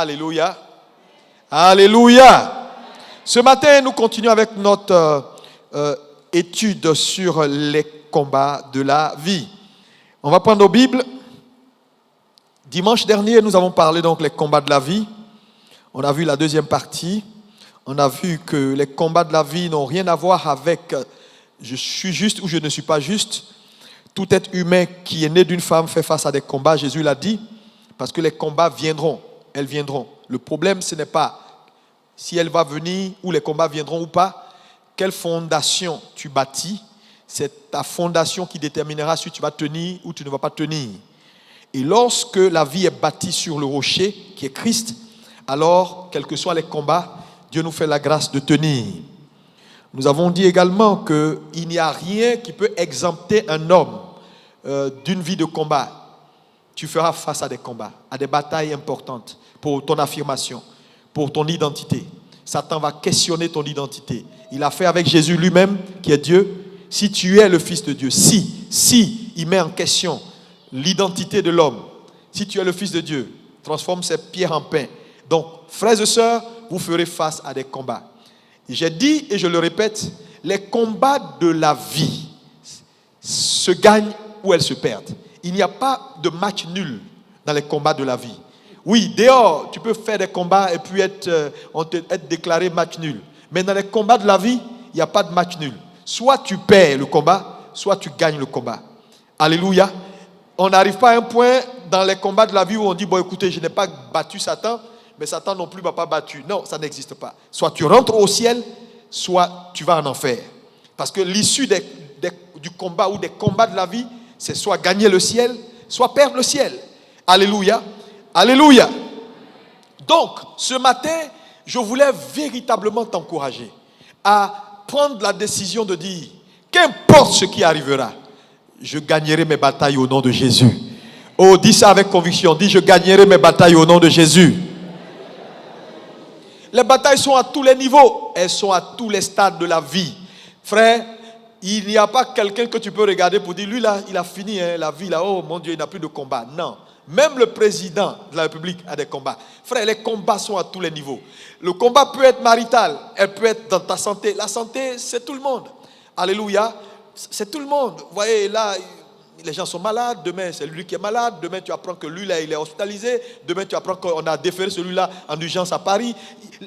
Alléluia. Alléluia. Ce matin, nous continuons avec notre étude sur les combats de la vie. On va prendre nos Bibles. Dimanche dernier, nous avons parlé donc des combats de la vie. On a vu la deuxième partie. On a vu que les combats de la vie n'ont rien à voir avec je suis juste ou je ne suis pas juste. Tout être humain qui est né d'une femme fait face à des combats, Jésus l'a dit, parce que les combats viendront, elles viendront. Le problème, ce n'est pas si elle va venir ou les combats viendront ou pas, quelle fondation tu bâtis, c'est ta fondation qui déterminera si tu vas tenir ou tu ne vas pas tenir. Et lorsque la vie est bâtie sur le rocher, qui est Christ, alors, quels que soient les combats, Dieu nous fait la grâce de tenir. Nous avons dit également qu'il n'y a rien qui peut exempter un homme d'une vie de combat. Tu feras face à des combats, à des batailles importantes pour ton affirmation, pour ton identité. Satan va questionner ton identité. Il a fait avec Jésus lui-même, qui est Dieu. Si tu es le Fils de Dieu, si il met en question l'identité de l'homme, si tu es le Fils de Dieu, transforme ces pierres en pain. Donc, frères et sœurs, vous ferez face à des combats. J'ai dit et je le répète, les combats de la vie se gagnent ou elles se perdent. Il n'y a pas de match nul dans les combats de la vie. Oui, dehors, tu peux faire des combats et puis être déclaré match nul. Mais dans les combats de la vie, il n'y a pas de match nul. Soit tu perds le combat, soit tu gagnes le combat. Alléluia. On n'arrive pas à un point dans les combats de la vie où on dit, bon écoutez, je n'ai pas battu Satan, mais Satan non plus ne m'a pas battu. Non, ça n'existe pas. Soit tu rentres au ciel, soit tu vas en enfer. Parce que l'issue du combat ou des combats de la vie, c'est soit gagner le ciel, soit perdre le ciel. Alléluia. Alléluia. Donc, ce matin, je voulais véritablement t'encourager à prendre la décision de dire, qu'importe ce qui arrivera, je gagnerai mes batailles au nom de Jésus. Oh, dis ça avec conviction. Dis, je gagnerai mes batailles au nom de Jésus. Les batailles sont à tous les niveaux. Elles sont à tous les stades de la vie. Frère, il n'y a pas quelqu'un que tu peux regarder pour dire, lui là, il a fini la vie là. Oh mon Dieu, il n'a plus de combat. Non. Même le président de la République a des combats. Frère, les combats sont à tous les niveaux. Le combat peut être marital. Elle peut être dans ta santé. La santé, c'est tout le monde. Alléluia. C'est tout le monde. Vous voyez, là, les gens sont malades. Demain, c'est lui qui est malade. Demain, tu apprends que lui, là, il est hospitalisé. Demain, tu apprends qu'on a déféré celui-là en urgence à Paris.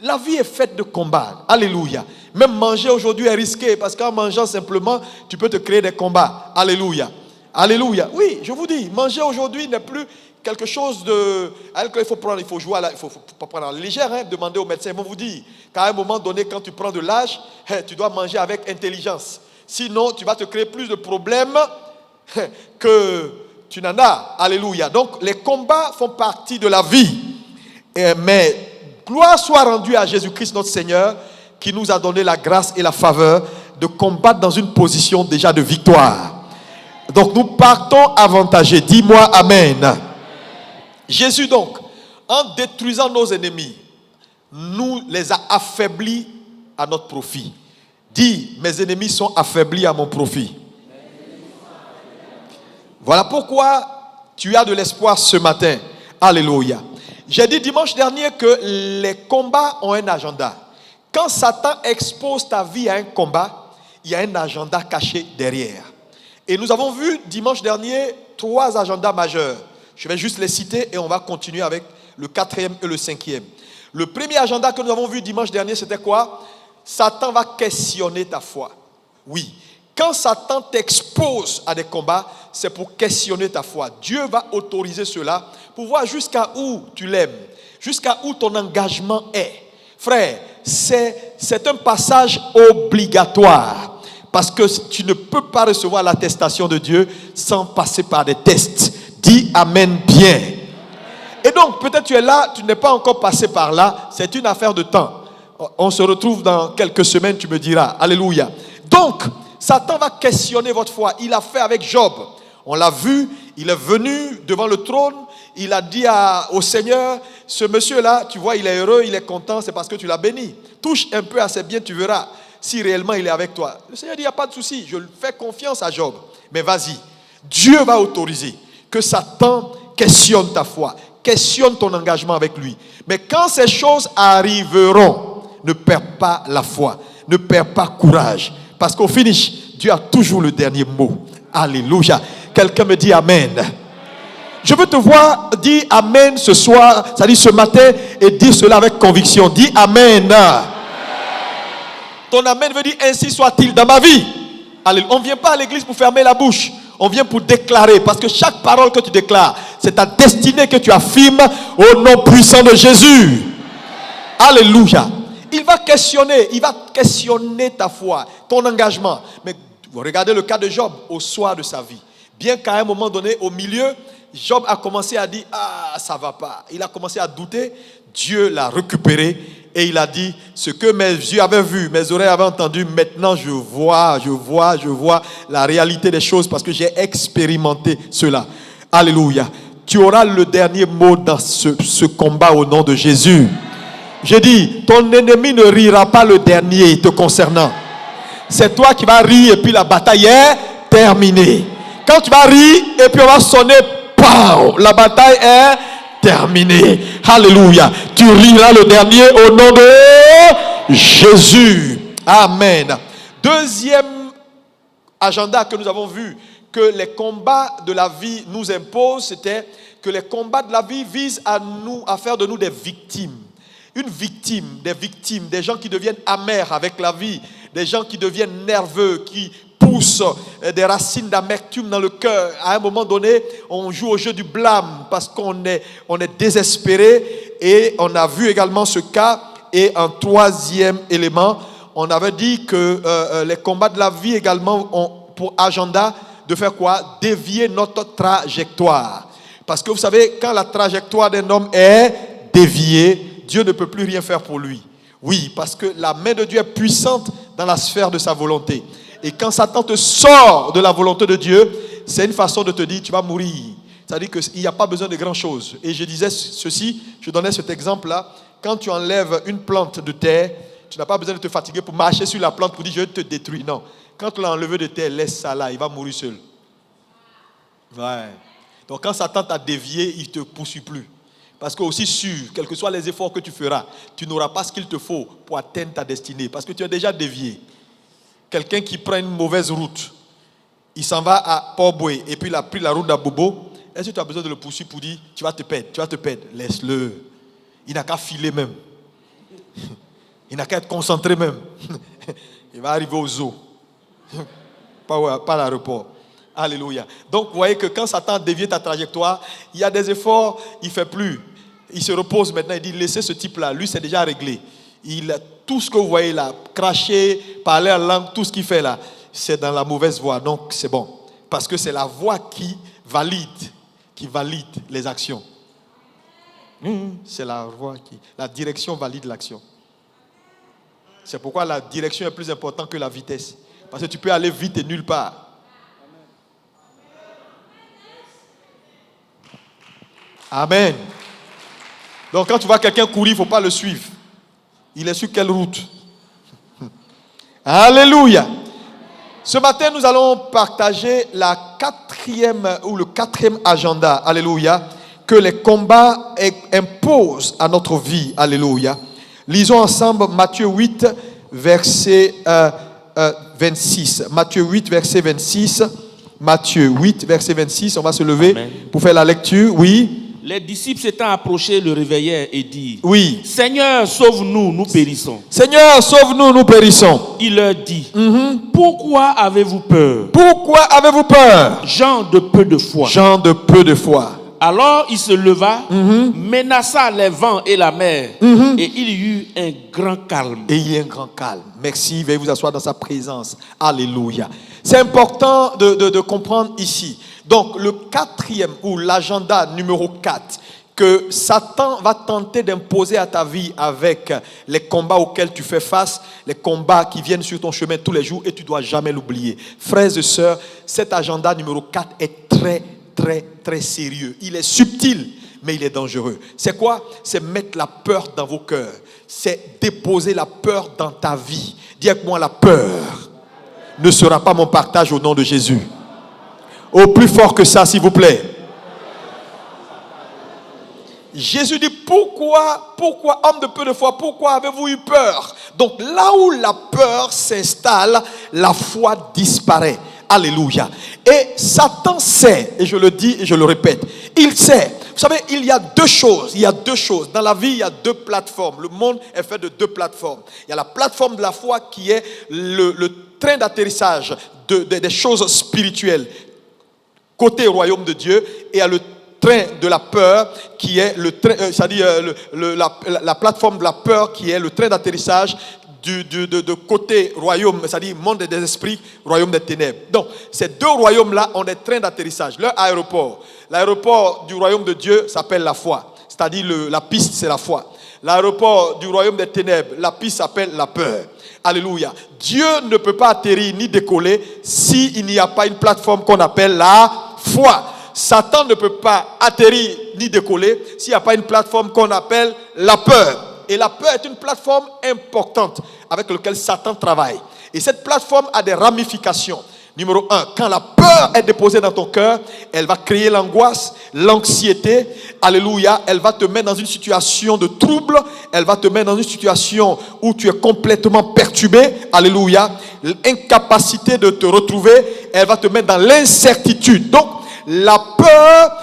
La vie est faite de combats. Alléluia. Même manger aujourd'hui est risqué parce qu'en mangeant simplement, tu peux te créer des combats. Alléluia. Alléluia. Oui, je vous dis, manger aujourd'hui n'est plus quelque chose de... Il faut jouer il faut pas prendre à la légère. Demandez au médecin. Ils vont vous dire qu'à un moment donné, quand tu prends de l'âge, tu dois manger avec intelligence. Sinon, tu vas te créer plus de problèmes que tu n'en as. Alléluia. Donc, les combats font partie de la vie. Mais gloire soit rendue à Jésus-Christ, notre Seigneur, qui nous a donné la grâce et la faveur de combattre dans une position déjà de victoire. Donc, nous partons avantagés. Dis-moi Amen. Jésus, donc, en détruisant nos ennemis, nous les a affaiblis à notre profit. Dis, mes ennemis sont affaiblis à mon profit. Voilà pourquoi tu as de l'espoir ce matin. Alléluia. J'ai dit dimanche dernier que les combats ont un agenda. Quand Satan expose ta vie à un combat, il y a un agenda caché derrière. Et nous avons vu dimanche dernier 3 agendas majeurs. Je vais juste les citer et on va continuer avec le 4e et le 5e. Le premier agenda que nous avons vu dimanche dernier, c'était quoi? Satan va questionner ta foi. Oui. Quand Satan t'expose à des combats, c'est pour questionner ta foi. Dieu va autoriser cela pour voir jusqu'à où tu l'aimes, jusqu'à où ton engagement est. Frère, c'est un passage obligatoire parce que tu ne peux pas recevoir l'attestation de Dieu sans passer par des tests. Dis Amen bien. Et donc, peut-être tu es là, tu n'es pas encore passé par là, c'est une affaire de temps. On se retrouve dans quelques semaines, tu me diras. Alléluia. Donc, Satan va questionner votre foi. Il l'a fait avec Job. On l'a vu, il est venu devant le trône. Il a dit au Seigneur, ce monsieur-là, tu vois, il est heureux, il est content, c'est parce que tu l'as béni. Touche un peu à ses biens, tu verras si réellement il est avec toi. Le Seigneur dit, il n'y a pas de souci, je fais confiance à Job. Mais vas-y, Dieu va autoriser que Satan questionne ta foi. questionne ton engagement avec lui. Mais quand ces choses arriveront, ne perds pas la foi, ne perds pas courage. Parce qu'au finish, Dieu a toujours le dernier mot. Alléluia. Quelqu'un me dit Amen. Je veux te voir dire Amen ce soir, c'est-à-dire ce matin, et dire cela avec conviction. Dis Amen. Ton Amen veut dire ainsi soit-il dans ma vie. Alléluia. On ne vient pas à l'église pour fermer la bouche. On vient pour déclarer, parce que chaque parole que tu déclares, c'est ta destinée que tu affirmes au nom puissant de Jésus. Alléluia. Il va questionner ta foi, ton engagement. Mais regardez le cas de Job au soir de sa vie. Bien qu'à un moment donné, au milieu, Job a commencé à dire, ah, ça va pas. Il a commencé à douter. Dieu l'a récupéré et il a dit, ce que mes yeux avaient vu, mes oreilles avaient entendu, maintenant je vois la réalité des choses parce que j'ai expérimenté cela. Alléluia. Tu auras le dernier mot dans ce combat au nom de Jésus. J'ai dit, ton ennemi ne rira pas le dernier te concernant. C'est toi qui vas rire et puis la bataille est terminée. Quand tu vas rire et puis on va sonner, pow, la bataille est terminée. Alléluia. Tu riras le dernier au nom de Jésus. Amen. Deuxième agenda que nous avons vu que les combats de la vie nous imposent, c'était que les combats de la vie visent à faire de nous des victimes. Une victime, des gens qui deviennent amers avec la vie, des gens qui deviennent nerveux, qui poussent des racines d'amertume dans le cœur. À un moment donné, on joue au jeu du blâme parce qu'on est désespéré. Et on a vu également ce cas. Et en troisième élément, on avait dit que les combats de la vie également ont pour agenda de faire quoi? Dévier notre trajectoire. Parce que vous savez, quand la trajectoire d'un homme est déviée, Dieu ne peut plus rien faire pour lui. Oui, parce que la main de Dieu est puissante dans la sphère de sa volonté. Et quand Satan te sort de la volonté de Dieu, c'est une façon de te dire, tu vas mourir. C'est-à-dire qu'il n'y a pas besoin de grand chose. Et je disais ceci, je donnais cet exemple-là. Quand tu enlèves une plante de terre, tu n'as pas besoin de te fatiguer pour marcher sur la plante pour dire, je te détruis. Non. Quand tu l'as enlevé de terre, laisse ça là, il va mourir seul. Ouais. Donc quand Satan t'a dévié, il ne te poursuit plus. Parce que aussi sûr, quels que soient les efforts que tu feras, tu n'auras pas ce qu'il te faut pour atteindre ta destinée. Parce que tu es déjà dévié. Quelqu'un qui prend une mauvaise route, il s'en va à Port-Boué et puis il a pris la route d'Abobo. Est-ce que tu as besoin de le poursuivre pour dire, tu vas te perdre. Laisse-le. Il n'a qu'à filer même. Il n'a qu'à être concentré même. Il va arriver au zoo. Pas à l'aéroport. Alléluia. Donc, vous voyez que quand Satan dévie ta trajectoire, il y a des efforts, il ne fait plus. Il se repose maintenant, il dit, laissez ce type-là. Lui, c'est déjà réglé. Tout ce que vous voyez là, cracher, parler en langue, tout ce qu'il fait là, c'est dans la mauvaise voie. Donc, c'est bon. Parce que c'est la voie qui valide les actions. C'est la voie la direction valide l'action. C'est pourquoi la direction est plus importante que la vitesse. Parce que tu peux aller vite et nulle part. Amen. Donc quand tu vois quelqu'un courir, il ne faut pas le suivre. Il est sur quelle route? Alléluia. Ce matin, nous allons partager le quatrième agenda. Alléluia. Que les combats imposent à notre vie. Alléluia. Lisons ensemble Matthieu 8, verset 26. Matthieu 8, verset 26. Matthieu 8, verset 26. On va se lever Amen. Pour faire la lecture. Oui. Les disciples s'étant approchés le réveillèrent et dirent, oui. Seigneur, sauve-nous, nous périssons. Seigneur, sauve-nous, nous périssons. Il leur dit, pourquoi avez-vous peur? Pourquoi avez-vous peur? Gens de peu de foi. Gens de peu de foi. Alors il se leva, menaça les vents et la mer, et il y eut un grand calme. Et il y a un grand calme. Merci, veuillez vous asseoir dans sa présence. Alléluia. C'est important de comprendre ici. Donc, le quatrième, ou l'agenda numéro 4, que Satan va tenter d'imposer à ta vie avec les combats auxquels tu fais face, les combats qui viennent sur ton chemin tous les jours, et tu ne dois jamais l'oublier. Frères et sœurs, cet agenda numéro 4 est très, très, très sérieux. Il est subtil, mais il est dangereux. C'est quoi? C'est mettre la peur dans vos cœurs. C'est déposer la peur dans ta vie. Dis avec moi, la peur ne sera pas mon partage au nom de Jésus. Au plus fort que ça, s'il vous plaît. Jésus dit, pourquoi, homme de peu de foi, pourquoi avez-vous eu peur? Donc là où la peur s'installe, la foi disparaît. Alléluia. Et Satan sait, et je le dis et je le répète, il sait. Vous savez, il y a deux choses. Dans la vie, il y a deux plateformes. Le monde est fait de deux plateformes. Il y a la plateforme de la foi qui est le train d'atterrissage des choses spirituelles, côté royaume de Dieu, et il y a le train de la peur qui est la plateforme de la peur qui est le train d'atterrissage de côté royaume, c'est-à-dire monde des esprits, royaume des ténèbres. Donc, ces deux royaumes-là ont des trains d'atterrissage. Leur aéroport, l'aéroport du royaume de Dieu s'appelle la foi, c'est-à-dire la piste, c'est la foi. L'aéroport du royaume des ténèbres, la piste s'appelle la peur. Alléluia. Dieu ne peut pas atterrir ni décoller s'il n'y a pas une plateforme qu'on appelle la foi. Satan ne peut pas atterrir ni décoller s'il n'y a pas une plateforme qu'on appelle la peur. Et la peur est une plateforme importante avec laquelle Satan travaille. Et cette plateforme a des ramifications. Numéro 1, quand la peur est déposée dans ton cœur, elle va créer l'angoisse, l'anxiété. Alléluia. Elle va te mettre dans une situation de trouble. Elle va te mettre dans une situation où tu es complètement perturbé. Alléluia. L'incapacité de te retrouver. Elle va te mettre dans l'incertitude. Donc, la peur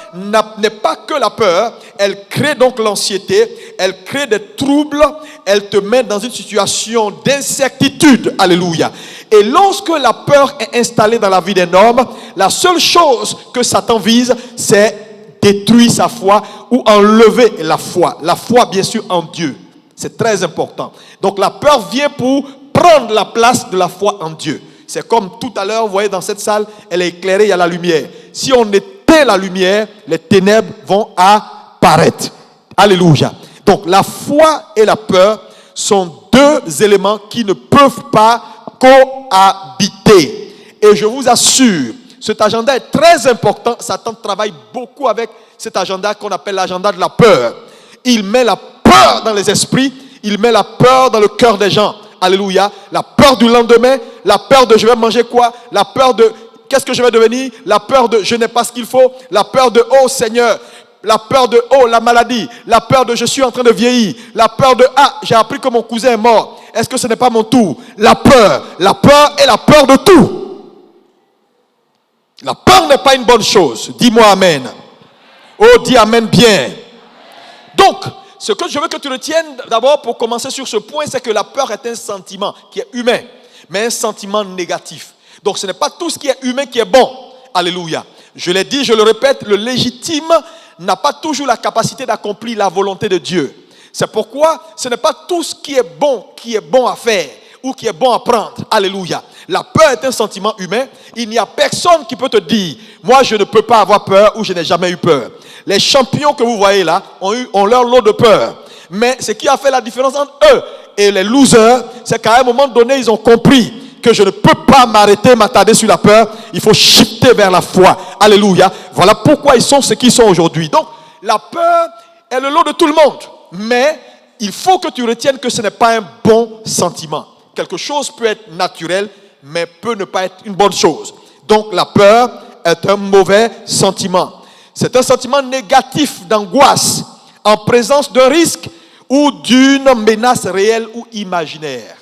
n'est pas que la peur, elle crée donc l'anxiété, elle crée des troubles, elle te met dans une situation d'incertitude. Alléluia. Et lorsque la peur est installée dans la vie d'un homme, la seule chose que Satan vise, c'est détruire sa foi ou enlever la foi. La foi, bien sûr, en Dieu. C'est très important. Donc la peur vient pour prendre la place de la foi en Dieu. C'est comme tout à l'heure, vous voyez, dans cette salle, elle est éclairée, il y a la lumière. Si on éteint la lumière, les ténèbres vont apparaître. Alléluia. Donc la foi et la peur sont deux éléments qui ne peuvent pas cohabiter. Et je vous assure, cet agenda est très important. Satan travaille beaucoup avec cet agenda qu'on appelle l'agenda de la peur. Il met la peur dans les esprits, il met la peur dans le cœur des gens. Alléluia. La peur du lendemain, la peur de je vais manger quoi, la peur de qu'est-ce que je vais devenir, la peur de je n'ai pas ce qu'il faut, la peur de oh Seigneur, la peur de oh la maladie, la peur de je suis en train de vieillir, la peur de ah j'ai appris que mon cousin est mort, est-ce que ce n'est pas mon tour? La peur est la peur de tout. La peur n'est pas une bonne chose. Dis-moi amen. Oh dis amen bien. Donc ce que je veux que tu retiennes d'abord pour commencer sur ce point, c'est que la peur est un sentiment qui est humain, mais un sentiment négatif. Donc ce n'est pas tout ce qui est humain qui est bon. Alléluia. Je l'ai dit, je le répète, le légitime n'a pas toujours la capacité d'accomplir la volonté de Dieu. C'est pourquoi ce n'est pas tout ce qui est bon à faire ou qui est bon à prendre. Alléluia. La peur est un sentiment humain. Il n'y a personne qui peut te dire, moi je ne peux pas avoir peur ou je n'ai jamais eu peur. Les champions que vous voyez là ont leur lot de peur. Mais ce qui a fait la différence entre eux et les losers, c'est qu'à un moment donné, ils ont compris que je ne peux pas m'attarder sur la peur. Il faut shifter vers la foi. Alléluia. Voilà pourquoi ils sont ce qu'ils sont aujourd'hui. Donc, la peur est le lot de tout le monde. Mais il faut que tu retiennes que ce n'est pas un bon sentiment. Quelque chose peut être naturel, mais peut ne pas être une bonne chose. Donc, la peur est un mauvais sentiment. C'est un sentiment négatif d'angoisse en présence d'un risque ou d'une menace réelle ou imaginaire.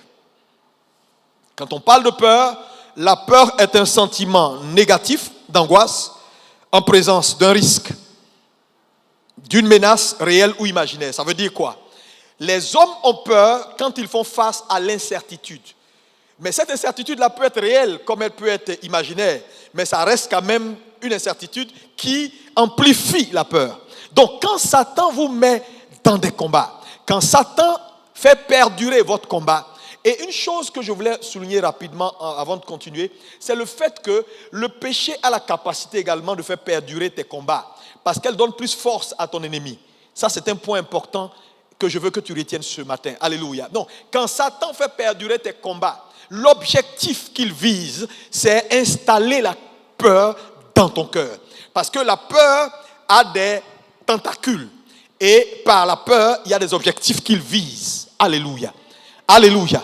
Quand on parle de peur, la peur est un sentiment négatif d'angoisse en présence d'un risque, d'une menace réelle ou imaginaire. Ça veut dire quoi? Les hommes ont peur quand ils font face à l'incertitude. Mais cette incertitude-là peut être réelle comme elle peut être imaginaire. Mais ça reste quand même une incertitude qui amplifie la peur. Donc quand Satan vous met dans des combats, quand Satan fait perdurer votre combat, et une chose que je voulais souligner rapidement avant de continuer, c'est le fait que le péché a la capacité également de faire perdurer tes combats, parce qu'elle donne plus force à ton ennemi. Ça, c'est un point important que je veux que tu retiennes ce matin. Alléluia. Donc, quand Satan fait perdurer tes combats, l'objectif qu'il vise, c'est installer la peur dans ton cœur. Parce que la peur a des tentacules. Et par la peur, il y a des objectifs qu'il vise. Alléluia. Alléluia.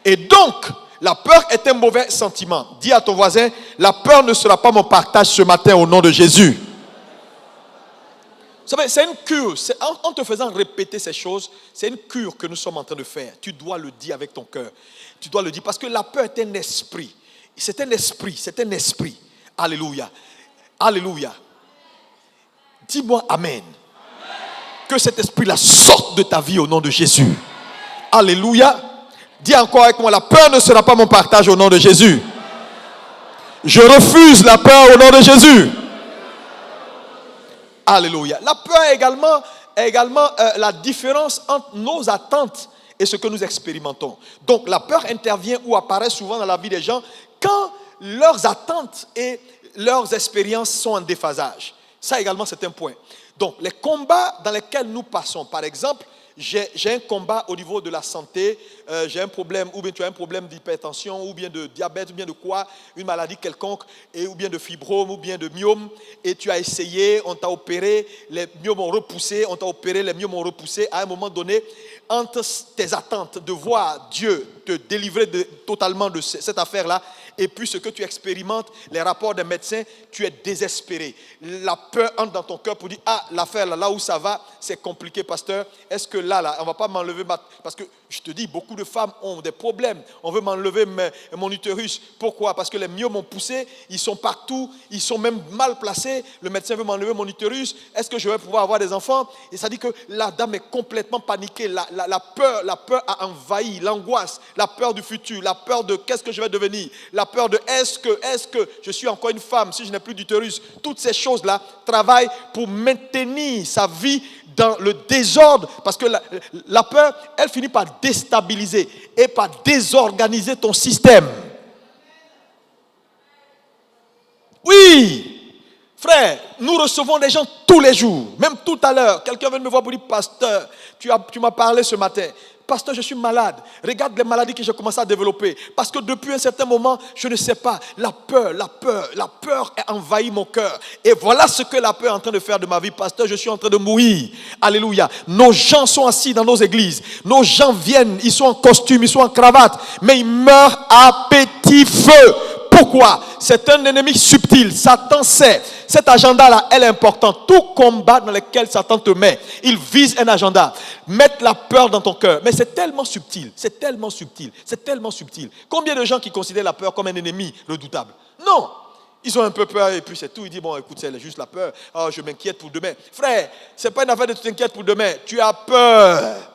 Et donc, la peur est un mauvais sentiment. Dis à ton voisin, la peur ne sera pas mon partage ce matin au nom de Jésus. Vous savez, c'est une cure. En te faisant répéter ces choses, c'est une cure que nous sommes en train de faire. Tu dois le dire avec ton cœur. Tu dois le dire parce que la peur est un esprit. C'est un esprit, c'est un esprit. Alléluia. Alléluia. Dis-moi Amen. Que cet esprit-là sorte de ta vie au nom de Jésus. Alléluia. Dis encore avec moi, la peur ne sera pas mon partage au nom de Jésus. Je refuse la peur au nom de Jésus. Alléluia. La peur est également la différence entre nos attentes et ce que nous expérimentons. Donc la peur intervient ou apparaît souvent dans la vie des gens quand leurs attentes et leurs expériences sont en déphasage. Ça également c'est un point. Donc les combats dans lesquels nous passons, par exemple, j'ai un combat au niveau de la santé, j'ai un problème, ou bien tu as un problème d'hypertension, ou bien de diabète, ou bien de quoi, une maladie quelconque, ou bien de fibrome, ou bien de myome, et tu as essayé, on t'a opéré, les myomes ont repoussé, on t'a opéré, les myomes ont repoussé. À un moment donné, entre tes attentes de voir Dieu te délivrer totalement de cette affaire-là, et puis ce que tu expérimentes, les rapports des médecins, tu es désespéré. La peur entre dans ton cœur pour dire, ah, l'affaire là où ça va, c'est compliqué, pasteur. Est-ce que là, on ne va pas m'enlever parce que je te dis, beaucoup de femmes ont des problèmes. On veut m'enlever mon utérus. Pourquoi? Parce que les myomes m'ont poussé, ils sont partout, ils sont même mal placés. Le médecin veut m'enlever mon utérus. Est-ce que je vais pouvoir avoir des enfants? Et ça dit que la dame est complètement paniquée. La peur a envahi, l'angoisse, la peur du futur, la peur de qu'est-ce que je vais devenir, la peur de est-ce que je suis encore une femme si je n'ai plus d'utérus. Toutes ces choses-là travaillent pour maintenir sa vie dans le désordre, parce que la peur, elle finit par déstabiliser et par désorganiser ton système. Oui, frère, nous recevons des gens tous les jours. Même tout à l'heure, quelqu'un vient me voir pour dire, pasteur, tu m'as parlé ce matin. Pasteur, je suis malade. Regarde les maladies que j'ai commencé à développer. Parce que depuis un certain moment, je ne sais pas, la peur a envahi mon cœur. Et voilà ce que la peur est en train de faire de ma vie. Pasteur, je suis en train de mourir. Alléluia. Nos gens sont assis dans nos églises. Nos gens viennent, ils sont en costume, ils sont en cravate. Mais ils meurent à petit feu. Pourquoi? C'est un ennemi subtil. Satan sait. Cet agenda-là, elle est importante. Tout combat dans lequel Satan te met, il vise un agenda. Mettre la peur dans ton cœur. Mais c'est tellement subtil. C'est tellement subtil. C'est tellement subtil. Combien de gens qui considèrent la peur comme un ennemi redoutable? Non. Ils ont un peu peur et puis c'est tout. Ils disent, bon, écoute, c'est juste la peur. Oh, je m'inquiète pour demain. Frère, ce n'est pas une affaire de t'inquiéter pour demain. Tu as peur.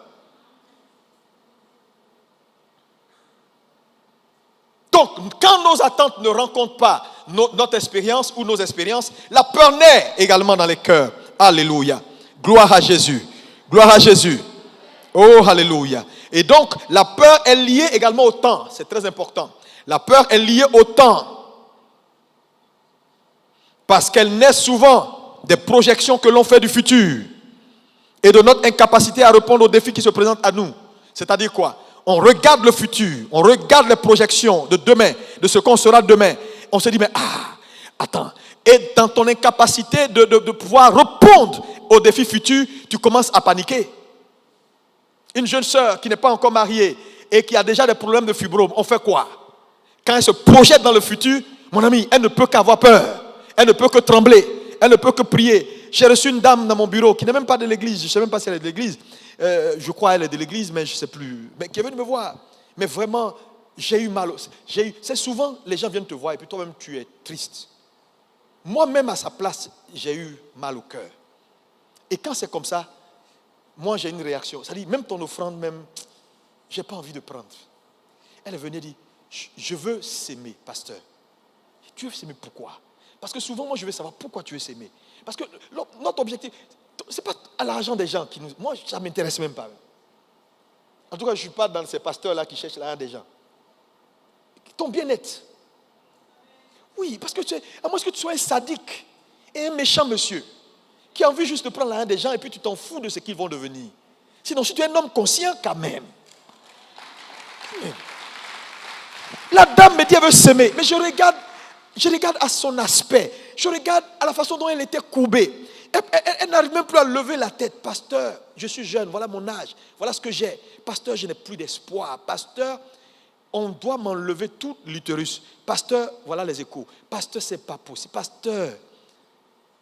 Donc, quand nos attentes ne rencontrent pas notre expérience ou nos expériences, la peur naît également dans les cœurs. Alléluia. Gloire à Jésus. Gloire à Jésus. Oh, alléluia. Et donc, la peur est liée également au temps. C'est très important. La peur est liée au temps. Parce qu'elle naît souvent des projections que l'on fait du futur et de notre incapacité à répondre aux défis qui se présentent à nous. C'est-à-dire quoi? On regarde le futur, on regarde les projections de demain, de ce qu'on sera demain. On se dit, mais attends. Et dans ton incapacité de pouvoir répondre aux défis futurs, tu commences à paniquer. Une jeune sœur qui n'est pas encore mariée et qui a déjà des problèmes de fibrome, on fait quoi? Quand elle se projette dans le futur, mon ami, elle ne peut qu'avoir peur. Elle ne peut que trembler. Elle ne peut que prier. J'ai reçu une dame dans mon bureau qui n'est même pas de l'église. Je ne sais même pas si elle est de l'église. Je crois qu'elle est de l'église, mais je ne sais plus. Mais qui est venue me voir. Mais vraiment, j'ai eu mal. C'est souvent, les gens viennent te voir et puis toi-même, tu es triste. Moi-même, à sa place, j'ai eu mal au cœur. Et quand c'est comme ça, moi, j'ai une réaction. Ça dit, même ton offrande, même, je n'ai pas envie de prendre. Elle est venue et dit, je veux s'aimer, pasteur. Tu veux s'aimer pourquoi? Parce que souvent, moi, je veux savoir pourquoi tu veux s'aimer. Parce que notre objectif, ce n'est pas à l'argent des gens qui nous... Moi, ça ne m'intéresse même pas. En tout cas, je ne suis pas dans ces pasteurs-là qui cherchent l'argent des gens. Ton bien-être. Oui, parce que à moins que tu sois un sadique et un méchant monsieur qui a envie juste de prendre l'argent des gens et puis tu t'en fous de ce qu'ils vont devenir. Sinon, si tu es un homme conscient, quand même. La dame me dit elle veut s'aimer. Mais je regarde à son aspect. Je regarde à la façon dont elle était courbée. Elle n'arrive même plus à lever la tête. Pasteur, je suis jeune, voilà mon âge, voilà ce que j'ai. Pasteur, je n'ai plus d'espoir. Pasteur, on doit m'enlever tout l'utérus. Pasteur, voilà les échos. Pasteur, c'est pas possible. Pasteur,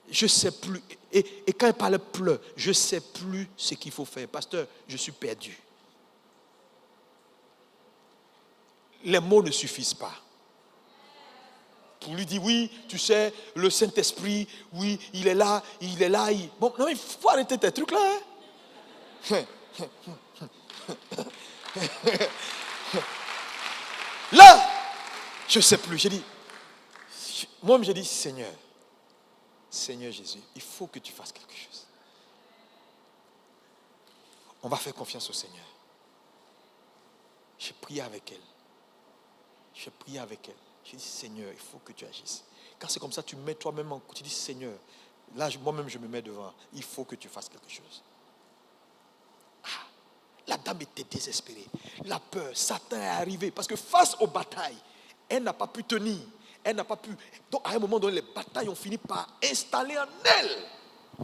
je ne sais plus. Et quand elle parle pleure, je ne sais plus ce qu'il faut faire. Pasteur, je suis perdu. Les mots ne suffisent pas. Pour lui dire, oui, tu sais, le Saint-Esprit, oui, il est là. Bon, non, il faut arrêter tes trucs là. Hein? Là, je ne sais plus. J'ai dit, Seigneur Jésus, il faut que tu fasses quelque chose. On va faire confiance au Seigneur. J'ai prié avec elle. J'ai dit, Seigneur, il faut que tu agisses. Quand c'est comme ça, tu mets toi-même en... Tu dis, Seigneur, là, moi-même, je me mets devant. Il faut que tu fasses quelque chose. La dame était désespérée. La peur, Satan est arrivé. Parce que face aux batailles, elle n'a pas pu tenir. Donc, à un moment donné, les batailles ont fini par installer en elle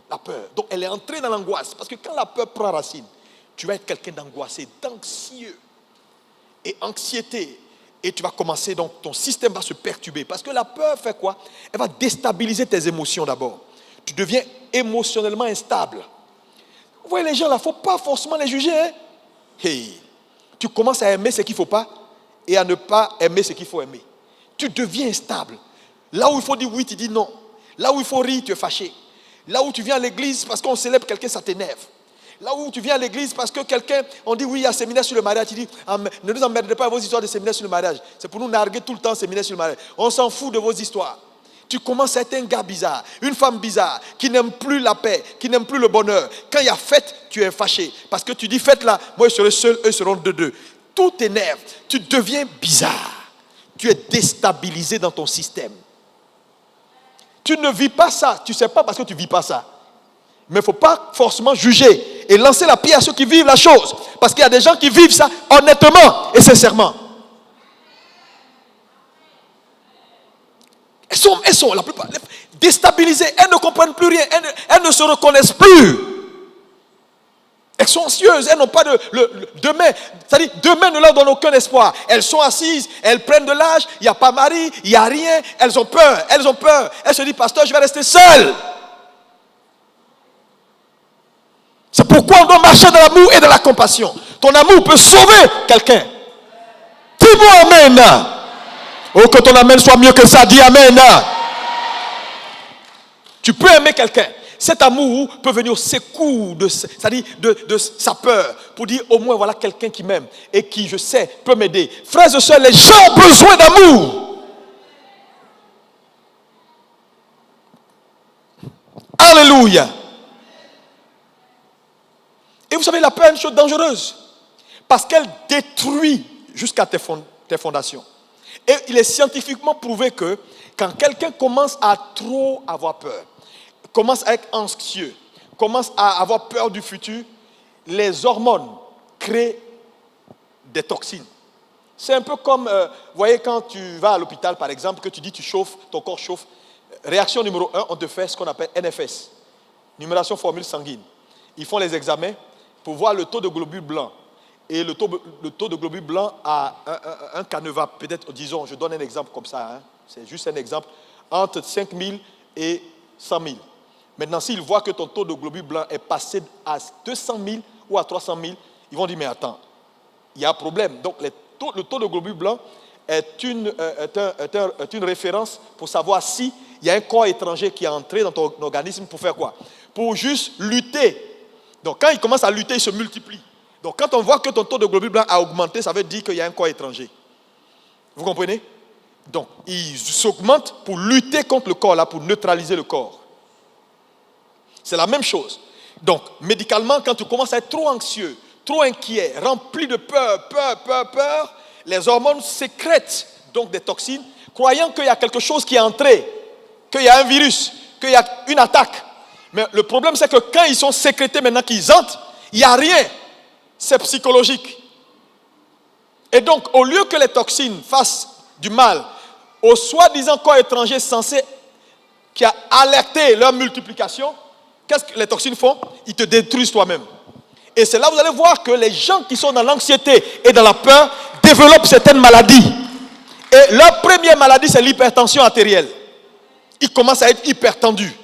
la peur. Donc, elle est entrée dans l'angoisse. Parce que quand la peur prend racine, tu vas être quelqu'un d'angoissé, d'anxieux. Et anxiété. Et tu vas commencer, donc ton système va se perturber. Parce que la peur fait quoi? Elle va déstabiliser tes émotions d'abord. Tu deviens émotionnellement instable. Vous voyez les gens là, il ne faut pas forcément les juger. Hein? Hey. Tu commences à aimer ce qu'il ne faut pas et à ne pas aimer ce qu'il faut aimer. Tu deviens instable. Là où il faut dire oui, tu dis non. Là où il faut rire, tu es fâché. Là où tu viens à l'église parce qu'on célèbre quelqu'un, ça t'énerve. Là où tu viens à l'église parce que quelqu'un, on dit oui, il y a un séminaire sur le mariage, tu dis ne nous emmerdez pas à vos histoires de séminaire sur le mariage. C'est pour nous narguer tout le temps séminaire sur le mariage. On s'en fout de vos histoires. Tu commences à être un gars bizarre, une femme bizarre, qui n'aime plus la paix, qui n'aime plus le bonheur. Quand il y a fête, tu es fâché. Parce que tu dis fête là, moi je serai seul, eux seront deux. Tout t'énerve. Tu deviens bizarre. Tu es déstabilisé dans ton système. Tu ne vis pas ça. Tu ne sais pas parce que tu ne vis pas ça. Mais il ne faut pas forcément juger et lancer la pierre à ceux qui vivent la chose. Parce qu'il y a des gens qui vivent ça honnêtement et sincèrement. Elles sont la plupart déstabilisées. Elles ne comprennent plus rien. Elles ne se reconnaissent plus. Elles sont anxieuses. Elles n'ont pas de demain. C'est-à-dire, demain ne leur donne aucun espoir. Elles sont assises. Elles prennent de l'âge. Il n'y a pas mari. Il n'y a rien. Elles ont peur. Elles se disent, pasteur, je vais rester seule. C'est pourquoi on doit marcher dans l'amour et dans la compassion. Ton amour peut sauver quelqu'un. Dis-moi amen. Oh, que ton amen soit mieux que ça. Dis amen. Tu peux aimer quelqu'un. Cet amour peut venir au secours de sa peur. Pour dire au moins voilà quelqu'un qui m'aime. Et qui je sais peut m'aider. Frères et sœurs, les gens ont besoin d'amour. Alléluia. Et vous savez, la peur est une chose dangereuse. Parce qu'elle détruit jusqu'à tes fondations. Et il est scientifiquement prouvé que quand quelqu'un commence à trop avoir peur, commence à être anxieux, commence à avoir peur du futur, les hormones créent des toxines. C'est un peu comme, vous voyez, quand tu vas à l'hôpital, par exemple, que tu dis tu chauffes, ton corps chauffe. Réaction numéro 1, on te fait ce qu'on appelle NFS, numération formule sanguine. Ils font les examens pour voir le taux de globules blancs. Et le taux de globules blancs a un canevas, peut-être, disons, je donne un exemple comme ça, hein, c'est juste un exemple, entre 5 000 et 100 000. Maintenant, s'ils voient que ton taux de globules blancs est passé à 200 000 ou à 300 000, ils vont dire, mais attends, il y a un problème. Donc, le taux de globules blancs est une référence pour savoir s'il y a un corps étranger qui est entré dans ton organisme pour faire quoi? Pour juste lutter. Donc, quand il commence à lutter, il se multiplie. Donc, quand on voit que ton taux de globules blancs a augmenté, ça veut dire qu'il y a un corps étranger. Vous comprenez? Donc, il s'augmente pour lutter contre le corps, là, pour neutraliser le corps. C'est la même chose. Donc, médicalement, quand tu commences à être trop anxieux, trop inquiet, rempli de peur, les hormones sécrètent donc des toxines, croyant qu'il y a quelque chose qui est entré, qu'il y a un virus, qu'il y a une attaque. Mais le problème, c'est que quand ils sont sécrétés, maintenant qu'ils entrent, il n'y a rien. C'est psychologique. Et donc, au lieu que les toxines fassent du mal au soi-disant corps étranger censé qui a alerté leur multiplication, qu'est-ce que les toxines font? Ils te détruisent toi-même. Et c'est là que vous allez voir que les gens qui sont dans l'anxiété et dans la peur développent certaines maladies. Et leur première maladie, c'est l'hypertension artérielle. Ils commencent à être hypertendus.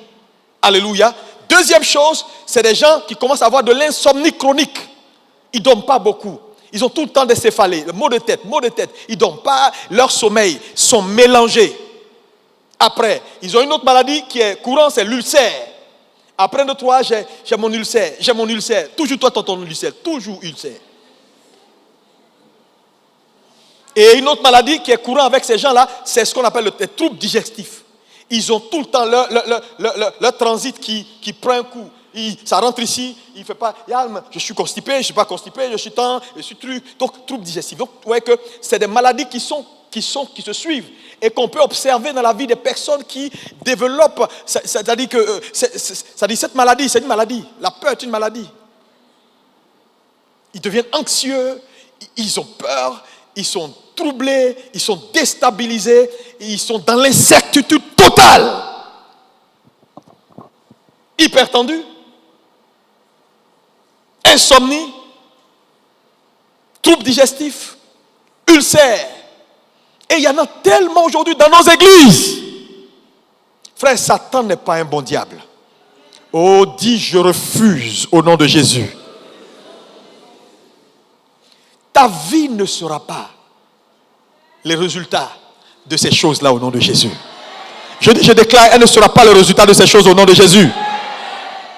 Alléluia. Deuxième chose, c'est des gens qui commencent à avoir de l'insomnie chronique. Ils ne dorment pas beaucoup. Ils ont tout le temps des céphalées, le maux de tête. Ils ne dorment pas, leur sommeil sont mélangés. Après, ils ont une autre maladie qui est courante, c'est l'ulcère. Après 2, 3, j'ai mon ulcère. Toujours toi, ton ulcère. Toujours ulcère. Et une autre maladie qui est courante avec ces gens-là, c'est ce qu'on appelle les troubles digestifs. Ils ont tout le temps leur transit qui prend un coup. Ça rentre ici, il ne fait pas, je suis constipé, je ne suis pas constipé, je suis truc. Donc, troubles digestifs. Donc, vous voyez que c'est des maladies qui se suivent et qu'on peut observer dans la vie des personnes qui développent. C'est-à-dire que cette maladie, c'est une maladie. La peur est une maladie. Ils deviennent anxieux, ils ont peur, ils sont troublés, ils sont déstabilisés, ils sont dans l'incertitude totale. Hypertendus, insomnie, troubles digestifs, ulcères. Et il y en a tellement aujourd'hui dans nos églises. Frère, Satan n'est pas un bon diable. Oh, dis je refuse au nom de Jésus. Ta vie ne sera pas les résultats de ces choses-là au nom de Jésus. Je déclare, elle ne sera pas le résultat de ces choses au nom de Jésus.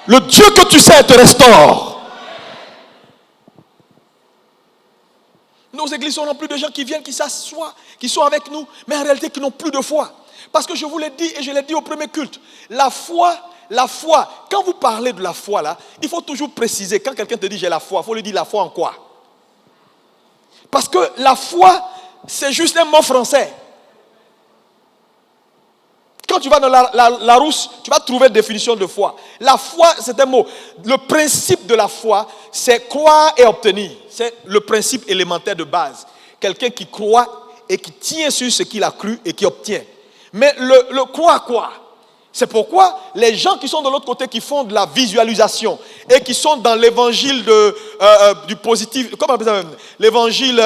Le Dieu que tu sais te restaure. Nos églises sont remplies de gens qui viennent, qui s'assoient, qui sont avec nous, mais en réalité qui n'ont plus de foi. Parce que je vous l'ai dit et je l'ai dit au premier culte, la foi, quand vous parlez de la foi là, il faut toujours préciser, quand quelqu'un te dit j'ai la foi, il faut lui dire la foi en quoi? Parce que la foi, c'est juste un mot français. Quand tu vas dans la Rousse, tu vas trouver une définition de foi. La foi, c'est un mot. Le principe de la foi, c'est croire et obtenir. C'est le principe élémentaire de base. Quelqu'un qui croit et qui tient sur ce qu'il a cru et qui obtient. Mais le croire quoi? C'est pourquoi les gens qui sont de l'autre côté, qui font de la visualisation et qui sont dans l'évangile du positif, comment on appelle ça? L'évangile...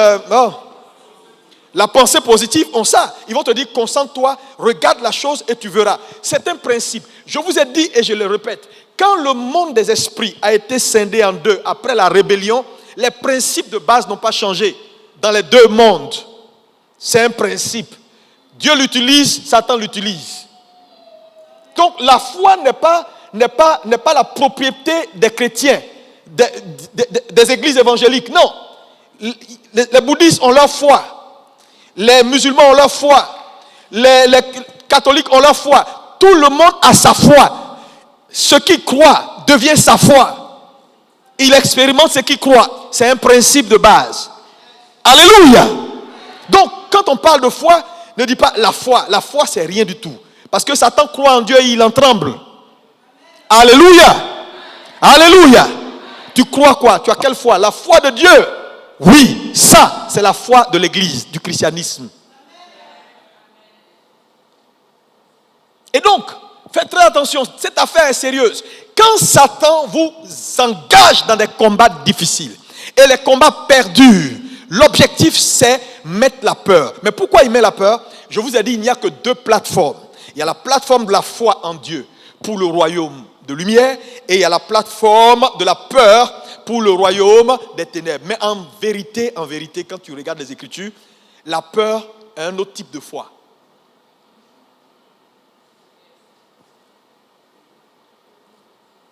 la pensée positive, ont ça. Ils vont te dire, concentre-toi, regarde la chose et tu verras. C'est un principe. Je vous ai dit et je le répète, quand le monde des esprits a été scindé en deux après la rébellion, les principes de base n'ont pas changé dans les deux mondes. C'est un principe. Dieu l'utilise, Satan l'utilise. Donc la foi n'est pas la propriété des chrétiens, des églises évangéliques. Non. Les bouddhistes ont leur foi. Les musulmans ont leur foi. Les catholiques ont leur foi. Tout le monde a sa foi. Ce qui croit devient sa foi. Il expérimente ce qu'il croit. C'est un principe de base. Alléluia. Donc, quand on parle de foi, ne dis pas la foi. La foi, c'est rien du tout. Parce que Satan croit en Dieu et il en tremble. Alléluia. Alléluia. Tu crois quoi? Tu as quelle foi? La foi de Dieu. Oui, ça, c'est la foi de l'église, du christianisme. Et donc, faites très attention, cette affaire est sérieuse. Quand Satan vous engage dans des combats difficiles et les combats perdurent, l'objectif c'est mettre la peur. Mais pourquoi il met la peur? Je vous ai dit, il n'y a que deux plateformes. Il y a la plateforme de la foi en Dieu pour le royaume de lumière et il y a la plateforme de la peur pour le royaume des ténèbres. Mais en vérité, quand tu regardes les Écritures, la peur est un autre type de foi.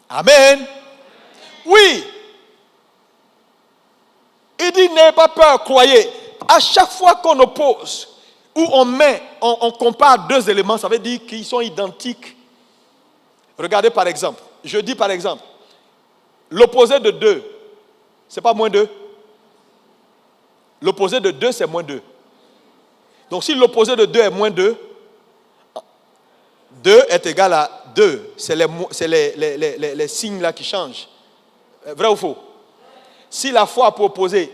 Amen. Oui. Il dit, n'ayez pas peur, croyez. À chaque fois qu'on oppose, ou on compare deux éléments, ça veut dire qu'ils sont identiques. Regardez par exemple, je dis par exemple, l'opposé de 2, c'est pas moins 2. L'opposé de 2, c'est moins 2. Donc si l'opposé de 2 est moins 2, 2 est égal à 2. C'est les signes là qui changent. Vrai ou faux? Si la foi a pour opposer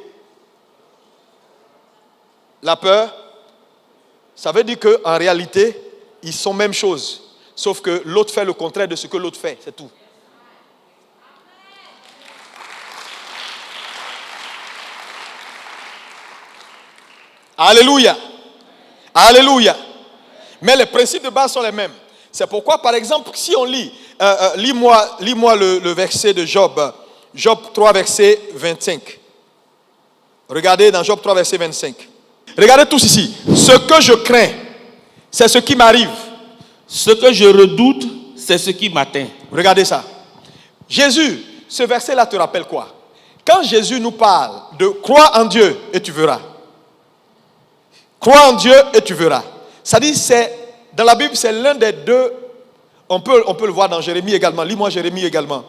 la peur, ça veut dire qu'en réalité, ils sont même chose. Sauf que l'autre fait le contraire de ce que l'autre fait. C'est tout. Alléluia. Alléluia. Mais les principes de base sont les mêmes. C'est pourquoi, par exemple, si on lit lis-moi le verset de Job. Job 3, verset 25. Regardez dans Job 3, verset 25. Regardez tous ici. Ce que je crains, c'est ce qui m'arrive. Ce que je redoute, c'est ce qui m'atteint. Regardez ça. Jésus, ce verset-là te rappelle quoi? Quand Jésus nous parle de crois en Dieu et tu verras. Crois en Dieu et tu verras. Ça dit, dans la Bible, c'est l'un des deux. On peut le voir dans Jérémie également. Lis-moi Jérémie également.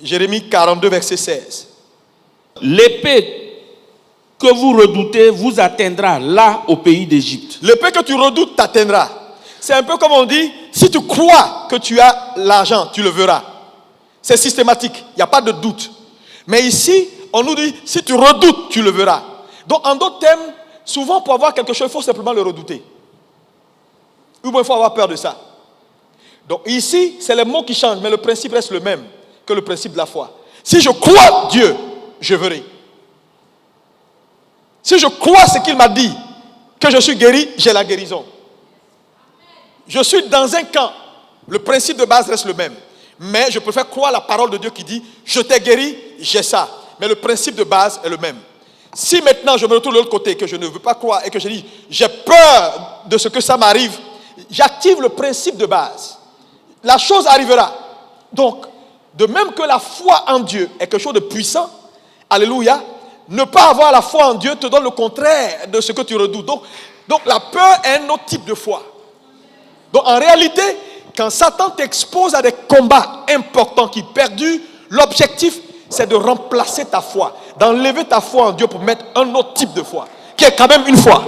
Jérémie 42, verset 16. L'épée que vous redoutez vous atteindra là au pays d'Égypte. L'épée que tu redoutes t'atteindra. C'est un peu comme on dit, si tu crois que tu as l'argent, tu le verras. C'est systématique, il n'y a pas de doute. Mais ici, on nous dit, si tu redoutes, tu le verras. Donc en d'autres termes, souvent pour avoir quelque chose, il faut simplement le redouter. Ou bien il faut avoir peur de ça. Donc ici, c'est les mots qui changent, mais le principe reste le même que le principe de la foi. Si je crois Dieu, je verrai. Si je crois ce qu'il m'a dit, que je suis guéri, j'ai la guérison. Je suis dans un camp. Le principe de base reste le même. Mais je préfère croire la parole de Dieu qui dit, je t'ai guéri, j'ai ça. Mais le principe de base est le même. Si maintenant je me retrouve de l'autre côté, que je ne veux pas croire et que je dis, j'ai peur de ce que ça m'arrive, j'active le principe de base. La chose arrivera. Donc, de même que la foi en Dieu est quelque chose de puissant, alléluia, ne pas avoir la foi en Dieu te donne le contraire de ce que tu redoutes. Donc la peur est un autre type de foi. Donc en réalité, quand Satan t'expose à des combats importants qui perdurent, l'objectif c'est de remplacer ta foi, d'enlever ta foi en Dieu pour mettre un autre type de foi, qui est quand même une foi.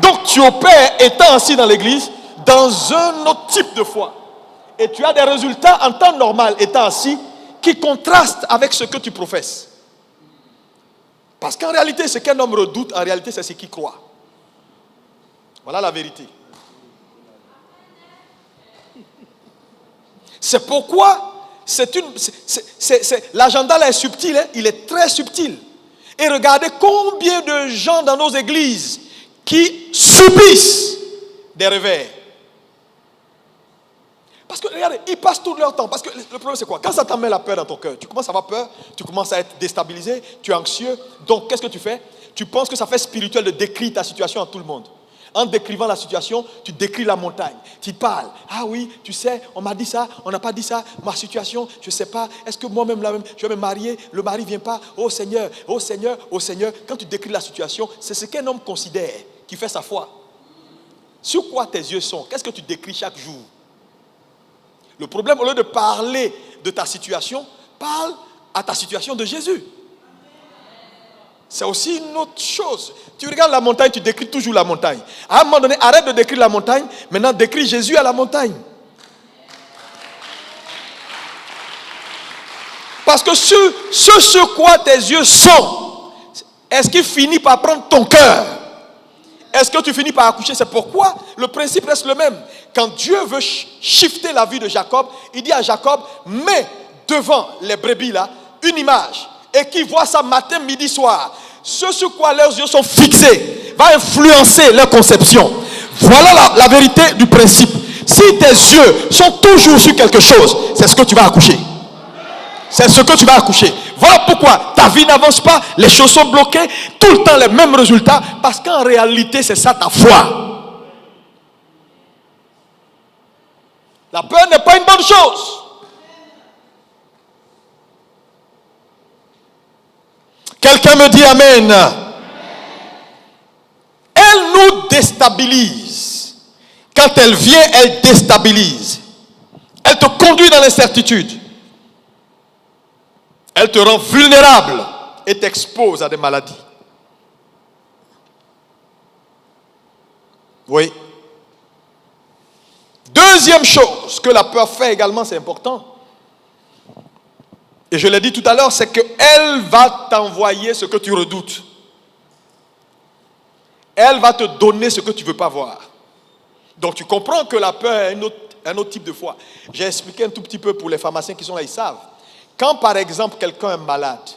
Donc tu opères, étant assis dans l'église, dans un autre type de foi. Et tu as des résultats en temps normal, étant assis, qui contrastent avec ce que tu professes. Parce qu'en réalité, ce qu'un homme redoute, en réalité, c'est ce qu'il croit. Voilà la vérité. C'est pourquoi l'agenda là est subtil, hein? Il est très subtil. Et regardez combien de gens dans nos églises qui subissent des revers. Parce que regardez, ils passent tout leur temps. Parce que le problème c'est quoi? Quand ça t'emmène la peur dans ton cœur, tu commences à avoir peur, tu commences à être déstabilisé, tu es anxieux. Donc qu'est-ce que tu fais? Tu penses que ça fait spirituel de décrire ta situation à tout le monde. En décrivant la situation, tu décris la montagne. Tu parles. Ah oui, tu sais, on m'a dit ça, on n'a pas dit ça. Ma situation, je ne sais pas. Est-ce que moi-même, je vais me marier? Le mari ne vient pas. Oh Seigneur, oh Seigneur, oh Seigneur. Quand tu décris la situation, c'est ce qu'un homme considère qui fait sa foi. Sur quoi tes yeux sont? Qu'est-ce que tu décris chaque jour? Le problème, au lieu de parler de ta situation, parle à ta situation de Jésus. C'est aussi une autre chose. Tu regardes la montagne, tu décris toujours la montagne. À un moment donné, arrête de décrire la montagne. Maintenant, décris Jésus à la montagne. Parce que ce sur quoi tes yeux sont, est-ce qu'il finit par prendre ton cœur? Est-ce que tu finis par accoucher? C'est pourquoi le principe reste le même. Quand Dieu veut shifter la vie de Jacob, il dit à Jacob, mets devant les brebis là une image. Et qui voit ça matin, midi, soir. Ce sur quoi leurs yeux sont fixés va influencer leur conception. Voilà la vérité du principe. Si tes yeux sont toujours sur quelque chose, c'est ce que tu vas accoucher. C'est ce que tu vas accoucher. Voilà pourquoi ta vie n'avance pas, les choses sont bloquées, tout le temps les mêmes résultats, parce qu'en réalité, c'est ça ta foi. La peur n'est pas une bonne chose. Quelqu'un me dit Amen. Elle nous déstabilise. Quand elle vient, elle déstabilise. Elle te conduit dans l'incertitude. Elle te rend vulnérable et t'expose à des maladies. Oui. Deuxième chose que la peur fait également, c'est important. Et je l'ai dit tout à l'heure, c'est qu'elle va t'envoyer ce que tu redoutes. Elle va te donner ce que tu ne veux pas voir. Donc tu comprends que la peur est un autre type de foi. J'ai expliqué un tout petit peu pour les pharmaciens qui sont là, ils savent. Quand par exemple quelqu'un est malade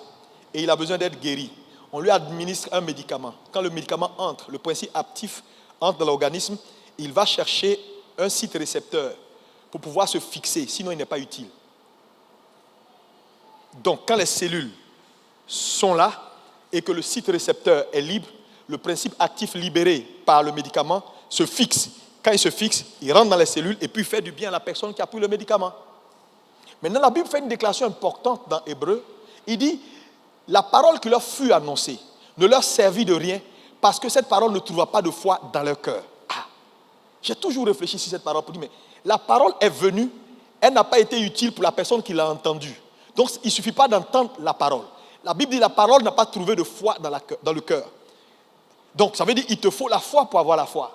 et il a besoin d'être guéri, on lui administre un médicament. Quand le médicament entre, le principe actif entre dans l'organisme il va chercher un site récepteur pour pouvoir se fixer, sinon il n'est pas utile. Donc, quand les cellules sont là et que le site récepteur est libre, le principe actif libéré par le médicament se fixe. Quand il se fixe, il rentre dans les cellules et puis il fait du bien à la personne qui a pris le médicament. Maintenant, la Bible fait une déclaration importante dans Hébreux. Il dit, la parole qui leur fut annoncée ne leur servit de rien parce que cette parole ne trouva pas de foi dans leur cœur. J'ai toujours réfléchi sur cette parole pour dire, mais la parole est venue, elle n'a pas été utile pour la personne qui l'a entendue. Donc, il ne suffit pas d'entendre la parole. La Bible dit, la parole n'a pas trouvé de foi dans le cœur. Donc, ça veut dire qu'il te faut la foi pour avoir la foi.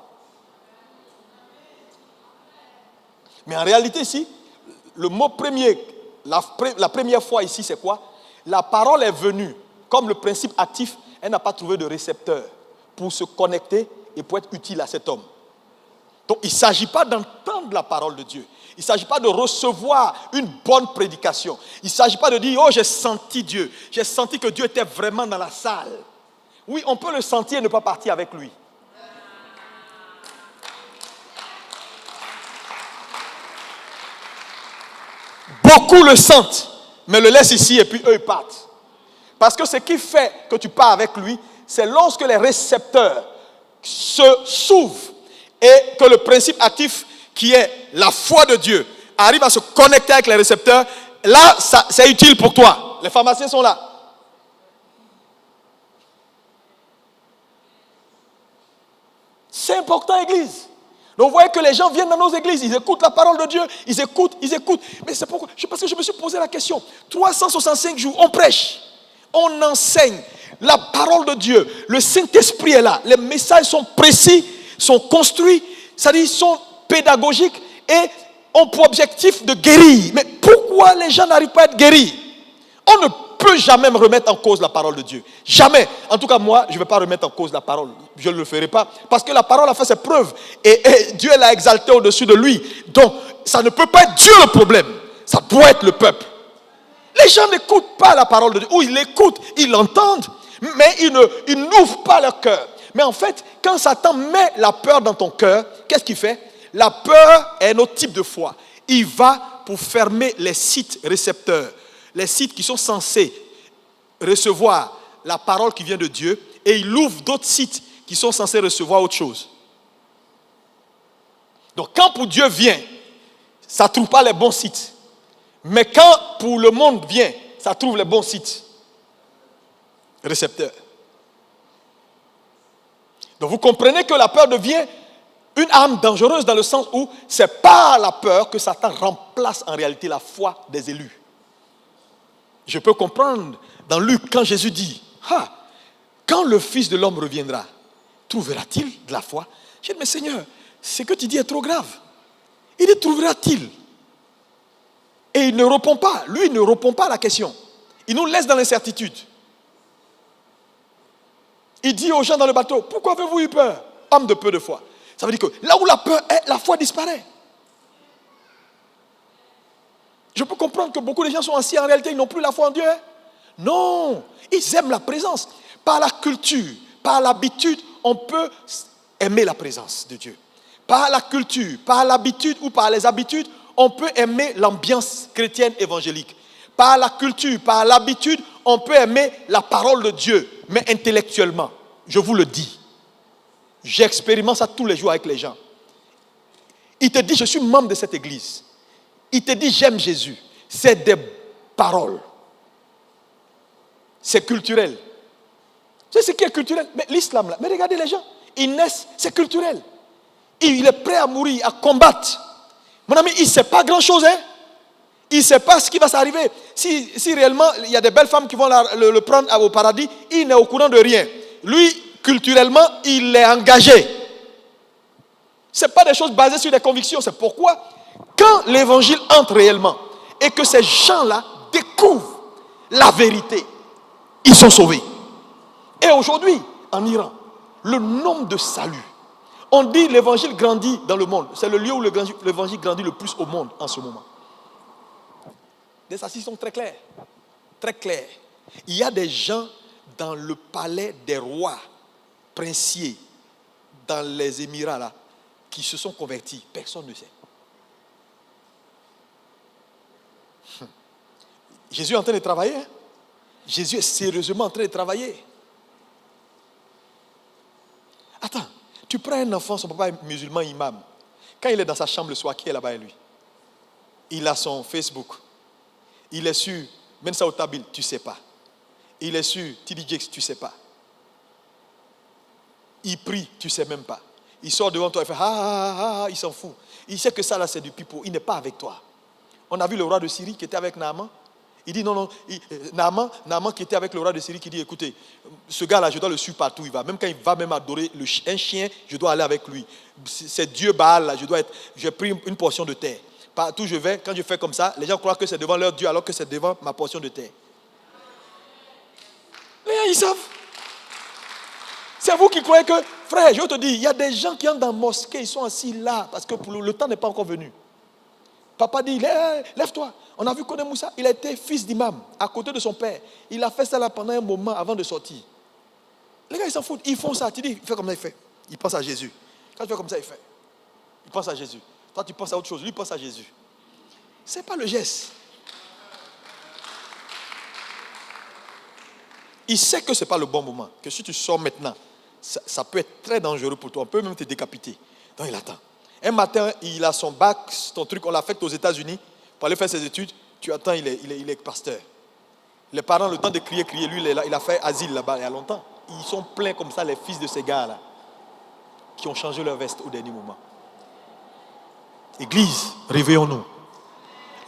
Mais en réalité, ici, le mot premier, la première fois ici, c'est quoi? La parole est venue, comme le principe actif, elle n'a pas trouvé de récepteur pour se connecter et pour être utile à cet homme. Donc, il ne s'agit pas d'entendre la parole de Dieu. Il ne s'agit pas de recevoir une bonne prédication. Il ne s'agit pas de dire, oh, j'ai senti Dieu. J'ai senti que Dieu était vraiment dans la salle. Oui, on peut le sentir et ne pas partir avec lui. Beaucoup le sentent, mais le laissent ici et puis eux ils partent. Parce que ce qui fait que tu pars avec lui, c'est lorsque les récepteurs s'ouvrent et que le principe actif qui est la foi de Dieu arrive à se connecter avec les récepteurs. Là, c'est utile pour toi. Les pharmaciens sont là. C'est important, Église. Donc vous voyez que les gens viennent dans nos églises, ils écoutent la parole de Dieu, ils écoutent. Mais c'est pourquoi, parce que je me suis posé la question. 365 jours, on prêche, on enseigne la parole de Dieu. Le Saint-Esprit est là. Les messages sont précis, sont construits, c'est-à-dire sont pédagogiques et ont pour objectif de guérir. Mais pourquoi les gens n'arrivent pas à être guéris? On ne peut jamais me remettre en cause la parole de Dieu. Jamais. En tout cas, moi, je ne vais pas remettre en cause la parole. Je ne le ferai pas. Parce que la parole a fait ses preuves. Et Dieu l'a exalté au-dessus de lui. Donc, ça ne peut pas être Dieu le problème. Ça doit être le peuple. Les gens n'écoutent pas la parole de Dieu. Ou ils l'écoutent, ils l'entendent, mais ils n'ouvrent pas leur cœur. Mais en fait, quand Satan met la peur dans ton cœur, qu'est-ce qu'il fait? La peur est notre type de foi. Il va pour fermer les sites récepteurs. Les sites qui sont censés recevoir la parole qui vient de Dieu, et il ouvre d'autres sites qui sont censés recevoir autre chose. Donc quand pour Dieu vient, ça ne trouve pas les bons sites. Mais quand pour le monde vient, ça trouve les bons sites récepteurs. Donc vous comprenez que la peur devient une arme dangereuse dans le sens où c'est par la peur que Satan remplace en réalité la foi des élus. Je peux comprendre dans Luc quand Jésus dit, quand le Fils de l'homme reviendra, trouvera-t-il de la foi? J'ai dit, mais Seigneur, ce que tu dis est trop grave. Il dit, trouvera-t-il? Et il ne répond pas. Lui, il ne répond pas à la question. Il nous laisse dans l'incertitude. Il dit aux gens dans le bateau, pourquoi avez-vous eu peur? Homme de peu de foi. Ça veut dire que là où la peur est, la foi disparaît. Je peux comprendre que beaucoup de gens sont assis, en réalité, ils n'ont plus la foi en Dieu. Non, ils aiment la présence. Par la culture, par l'habitude, on peut aimer la présence de Dieu. Par la culture, par l'habitude ou par les habitudes, on peut aimer l'ambiance chrétienne évangélique. Par la culture, par l'habitude, on peut aimer la parole de Dieu, mais intellectuellement. Je vous le dis. J'expérimente ça tous les jours avec les gens. Il te dit, je suis membre de cette église. Il te dit, j'aime Jésus. C'est des paroles. C'est culturel. Tu sais ce qui est culturel? Mais l'islam, là, mais regardez les gens. Ils naissent, c'est culturel. Il est prêt à mourir, à combattre. Mon ami, il ne sait pas grand-chose. Il ne sait pas ce qui va s'arriver. Si réellement, il y a des belles femmes qui vont le prendre au paradis, il n'est au courant de rien. Lui, culturellement, il est engagé. Ce n'est pas des choses basées sur des convictions. C'est pourquoi, quand l'évangile entre réellement et que ces gens-là découvrent la vérité, ils sont sauvés. Et aujourd'hui, en Iran, le nombre de saluts, on dit l'évangile grandit dans le monde. C'est le lieu où l'évangile grandit le plus au monde en ce moment. Les statistiques sont très claires. Très claires. Il y a des gens dans le palais des rois princiers, dans les Émirats là. qui se sont convertis. Personne ne sait. Jésus est en train de travailler. Hein? Jésus est sérieusement en train de travailler. Attends, tu prends un enfant, son papa est musulman imam. Quand il est dans sa chambre le soir, qui est là-bas avec lui? Il a son Facebook. Il est sur Mensa Otabil, tu ne sais pas. Il est sur TDJX, tu ne sais pas. Il prie, tu ne sais même pas. Il sort devant toi, il fait il s'en fout. Il sait que ça là c'est du pipeau, il n'est pas avec toi. On a vu le roi de Syrie qui était avec Naaman. Il dit non, Naaman qui était avec le roi de Syrie qui dit écoutez, ce gars-là, je dois le suivre partout où il va. Même quand il va même adorer un chien, je dois aller avec lui. C'est Dieu Baal, là, j'ai pris une portion de terre. Partout où je vais, quand je fais comme ça, les gens croient que c'est devant leur Dieu alors que c'est devant ma portion de terre. Les gens, ils savent. C'est vous qui croyez que, frère, je te dis, il y a des gens qui entrent dans la mosquée, ils sont assis là parce que le temps n'est pas encore venu. Papa dit, lève-toi. On a vu Kone Moussa, il a été fils d'imam à côté de son père. Il a fait ça là pendant un moment avant de sortir. Les gars, ils s'en foutent. Ils font ça. Tu dis, il fait comme ça, il fait. Il pense à Jésus. Quand tu fais comme ça, il fait. Il pense à Jésus. Toi, tu penses à autre chose. Lui, il pense à Jésus. Ce n'est pas le geste. Il sait que ce n'est pas le bon moment. Que si tu sors maintenant, ça peut être très dangereux pour toi. On peut même te décapiter. Donc, il attend. Un matin, il a son bac, ton truc, on l'affecte aux États-Unis pour aller faire ses études. Tu attends, il est pasteur. Les parents, le temps de crier, lui, il a fait asile là-bas il y a longtemps. Ils sont pleins comme ça, les fils de ces gars-là, qui ont changé leur veste au dernier moment. Église, réveillons-nous.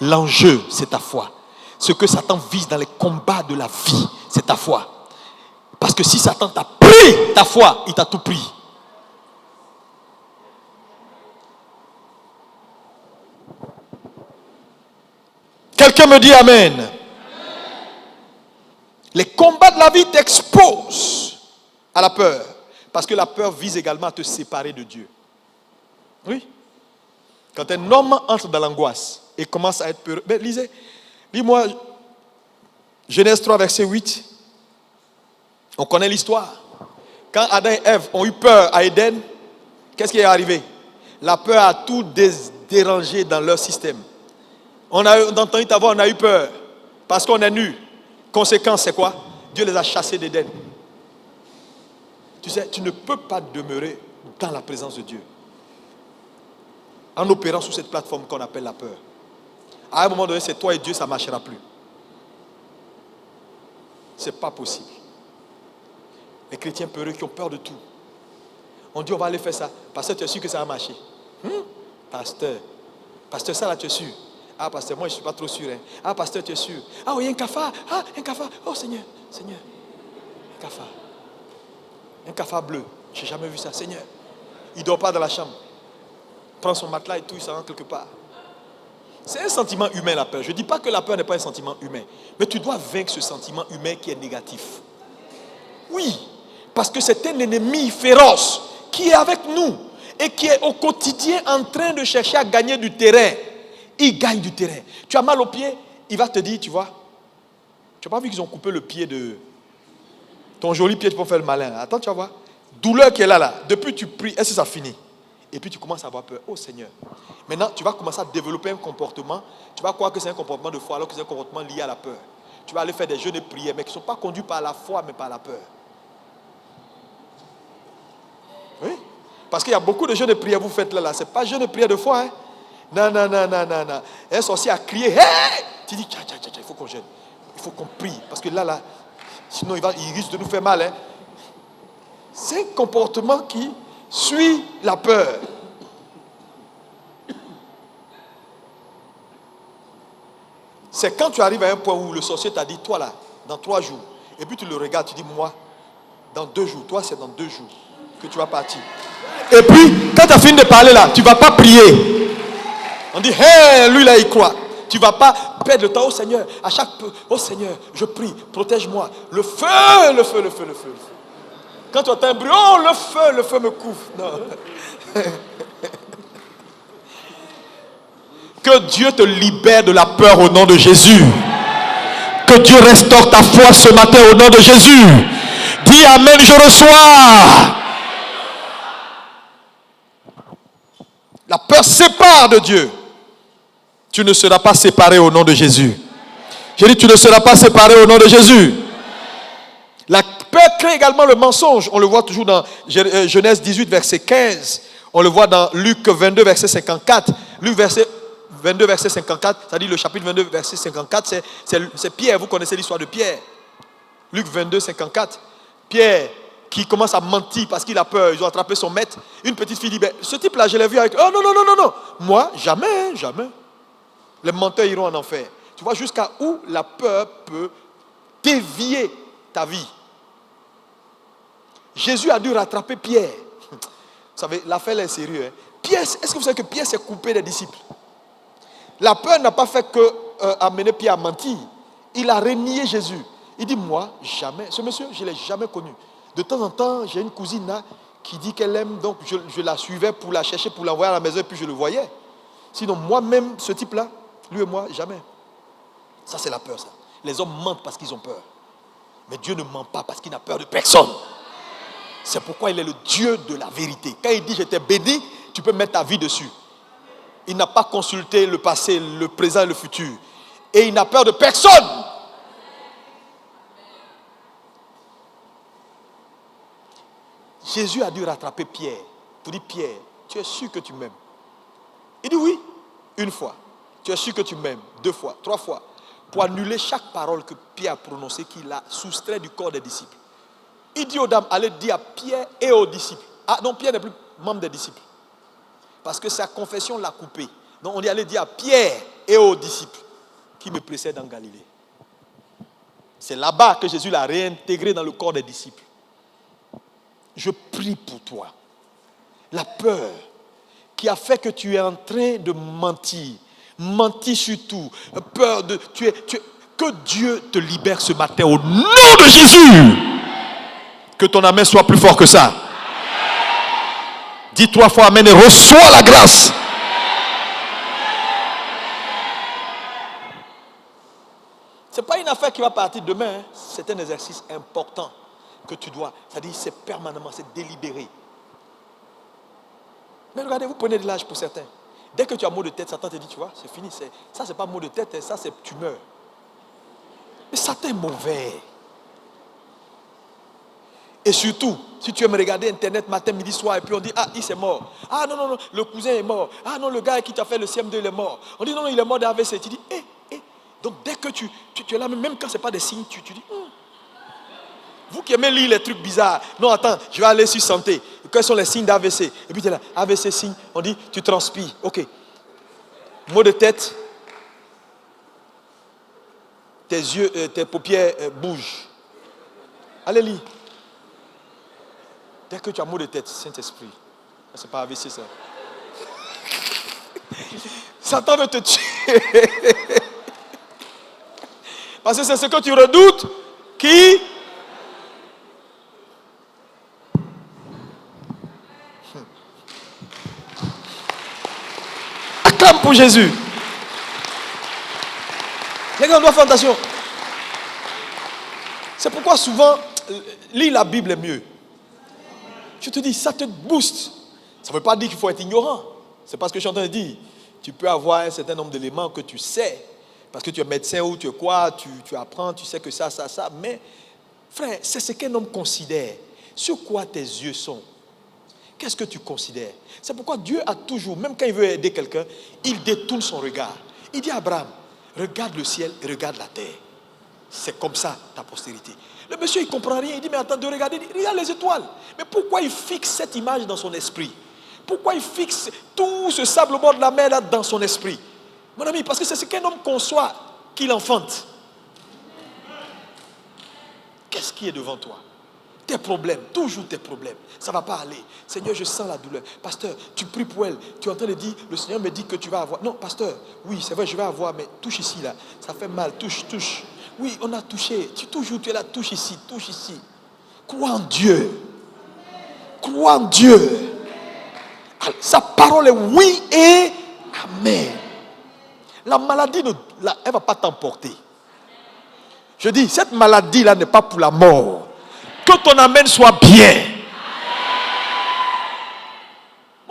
L'enjeu, c'est ta foi. Ce que Satan vise dans les combats de la vie, c'est ta foi. Parce que si Satan t'a pris ta foi, il t'a tout pris. Quelqu'un me dit Amen. Amen. Les combats de la vie t'exposent à la peur. Parce que la peur vise également à te séparer de Dieu. Oui. Quand un homme entre dans l'angoisse et commence à être peureux. Ben, lis-moi Genèse 3, verset 8. On connaît l'histoire. Quand Adam et Ève ont eu peur à Éden, qu'est-ce qui est arrivé? La peur a tout dérangé dans leur système. On a entendu ta voix, on a eu peur. Parce qu'on est nu. Conséquence, c'est quoi? Dieu les a chassés d'Éden. Tu sais, tu ne peux pas demeurer dans la présence de Dieu en opérant sous cette plateforme qu'on appelle la peur. À un moment donné, c'est toi et Dieu, ça ne marchera plus. Ce n'est pas possible. Les chrétiens peureux qui ont peur de tout. On dit, on va aller faire ça. Pasteur, tu es sûr que ça va marcher? Pasteur, ça là, tu es sûr? Ah, pasteur, moi, je ne suis pas trop sûr. Hein. Ah, pasteur, tu es sûr? Ah, oui, un cafard. Ah, un cafard. Oh, Seigneur. Un cafard. Un cafard bleu. Je n'ai jamais vu ça. Seigneur. Il ne dort pas dans la chambre. Il prend son matelas et tout, il s'en rend quelque part. C'est un sentiment humain, la peur. Je ne dis pas que la peur n'est pas un sentiment humain. Mais tu dois vaincre ce sentiment humain qui est négatif. Oui. Parce que c'est un ennemi féroce qui est avec nous et qui est au quotidien en train de chercher à gagner du terrain. Il gagne du terrain. Tu as mal au pied, il va te dire, tu vois, tu n'as pas vu qu'ils ont coupé le pied de ton joli pied pour faire le malin. Attends, tu vas voir. Douleur qui est là. Depuis tu pries, est-ce que ça finit? Et puis tu commences à avoir peur. Oh Seigneur. Maintenant, tu vas commencer à développer un comportement. Tu vas croire que c'est un comportement de foi alors que c'est un comportement lié à la peur. Tu vas aller faire des jeûnes et prières, mais qui ne sont pas conduits par la foi, mais par la peur. Oui. Parce qu'il y a beaucoup de jeûnes et prières que vous faites là. Ce n'est pas jeûne et prière de foi. Hein? Non. Un sorcier a crié. Hey! Tu dis, il faut qu'on jeûne. Il faut qu'on prie. Parce que là, sinon il risque de nous faire mal. Hein? C'est un comportement qui suit la peur. C'est quand tu arrives à un point où le sorcier t'a dit, toi là, dans 3 jours. Et puis tu le regardes, tu dis, moi, dans 2 jours. Toi, c'est dans 2 jours que tu vas partir. Et puis, quand tu as fini de parler là, tu ne vas pas prier. On dit, hey, lui là, il croit. Tu ne vas pas perdre le temps. Oh Seigneur, à chaque peu, oh Seigneur, je prie, protège-moi. Le feu. Quand tu entends un bruit, oh le feu me couvre. Non. Que Dieu te libère de la peur au nom de Jésus. Que Dieu restaure ta foi ce matin au nom de Jésus. Dis Amen, je reçois. La peur sépare de Dieu. Tu ne seras pas séparé au nom de Jésus. J'ai dit, tu ne seras pas séparé au nom de Jésus. La peur crée également le mensonge. On le voit toujours dans Genèse 18, verset 15. On le voit dans Luc 22, verset 54. Luc 22, verset 54, c'est-à-dire le chapitre 22, verset 54, c'est Pierre. Vous connaissez l'histoire de Pierre. Luc 22, 54. Pierre qui commence à mentir parce qu'il a peur. Ils ont attrapé son maître. Une petite fille dit, ce type-là, je l'ai vu avec... Oh non, non, non, non, non. Moi, jamais, jamais. Les menteurs iront en enfer. Tu vois jusqu'à où la peur peut dévier ta vie. Jésus a dû rattraper Pierre. Vous savez, l'affaire est sérieuse. Pierre, est-ce que vous savez que Pierre s'est coupé des disciples? La peur n'a pas fait que amener Pierre à mentir. Il a renié Jésus. Il dit, moi, jamais. Ce monsieur, je ne l'ai jamais connu. De temps en temps, j'ai une cousine là qui dit qu'elle aime, donc je la suivais pour la chercher, pour l'envoyer à la maison, et puis je le voyais. Sinon, moi-même, ce type-là, lui et moi, jamais. Ça, c'est la peur, ça. Les hommes mentent parce qu'ils ont peur. Mais Dieu ne ment pas parce qu'il n'a peur de personne. C'est pourquoi il est le Dieu de la vérité. Quand il dit, je t'ai béni, tu peux mettre ta vie dessus. Il n'a pas consulté le passé, le présent et le futur. Et il n'a peur de personne. Jésus a dû rattraper Pierre pour dire, Pierre, tu es sûr que tu m'aimes? Il dit oui, une fois. Tu es sûr que tu m'aimes? 2 fois, 3 fois. Pour annuler chaque parole que Pierre a prononcée, qu'il a soustrait du corps des disciples. Il dit aux dames, allez dire à Pierre et aux disciples. Ah non, Pierre n'est plus membre des disciples. Parce que sa confession l'a coupé. Donc on dit, allez dire à Pierre et aux disciples qui me précèdent en Galilée. C'est là-bas que Jésus l'a réintégré dans le corps des disciples. Je prie pour toi. La peur qui a fait que tu es en train de mentir. Mentir sur tout. Peur de... que Dieu te libère ce matin au nom de Jésus. Que ton amen soit plus fort que ça. Dis 3 fois amen et reçois la grâce. Ce n'est pas une affaire qui va partir demain. Hein. C'est un exercice important que tu dois. C'est-à-dire, c'est permanemment, c'est délibéré. Mais regardez, vous prenez de l'âge pour certains. Dès que tu as mot de tête, Satan te dit, tu vois, c'est fini. Ça, c'est pas mot de tête, ça, c'est tu meurs. Mais Satan est mauvais. Et surtout, si tu aimes regarder Internet matin, midi, soir, et puis on dit, ah, il s'est mort. Ah non, non, non, le cousin est mort. Ah non, le gars qui t'a fait le CM2, il est mort. On dit, non, non, il est mort d'AVC. Tu dis, Donc dès que tu es là, même quand ce n'est pas des signes, tu dis, Vous qui aimez lire les trucs bizarres. Non, attends, je vais aller sur santé. Quels sont les signes d'AVC? Et puis tu es là, AVC signe, on dit, tu transpires. Ok. Maux de tête. Tes yeux, tes paupières bougent. Allez lire. Dès que tu as maux de tête, Saint-Esprit. C'est pas AVC ça. Satan veut te tuer. Parce que c'est ce que tu redoutes qui... Acclame pour Jésus. Les gars, on doit faire attention. C'est pourquoi souvent, lire la Bible est mieux. Je te dis, ça te booste. Ça ne veut pas dire qu'il faut être ignorant. C'est parce que je suis en train de dire. Tu peux avoir un certain nombre d'éléments que tu sais. Parce que tu es médecin ou tu es quoi, tu apprends, tu sais que ça. Mais, frère, c'est ce qu'un homme considère. Sur quoi tes yeux sont. Qu'est-ce que tu considères? C'est pourquoi Dieu a toujours, même quand il veut aider quelqu'un, il détourne son regard. Il dit à Abraham, regarde le ciel et regarde la terre. C'est comme ça ta postérité. Le monsieur, il ne comprend rien. Il dit, mais attends de regarder, regarde les étoiles. Mais pourquoi il fixe cette image dans son esprit? Pourquoi il fixe tout ce sable au bord de la mer là dans son esprit? Mon ami, parce que c'est ce qu'un homme conçoit qu'il enfante. Qu'est-ce qui est devant toi? Tes problèmes, toujours tes problèmes. Ça ne va pas aller. Seigneur, je sens la douleur. Pasteur, tu pries pour elle. Tu es en train de dire, le Seigneur me dit que tu vas avoir. Non, pasteur, oui, c'est vrai, je vais avoir, mais touche ici, là. Ça fait mal, touche. Oui, on a touché. Tu es là, touche ici. Crois en Dieu. Crois en Dieu. Sa parole est oui et amen. La maladie, elle ne va pas t'emporter. Je dis, cette maladie-là n'est pas pour la mort. Que ton amen soit bien.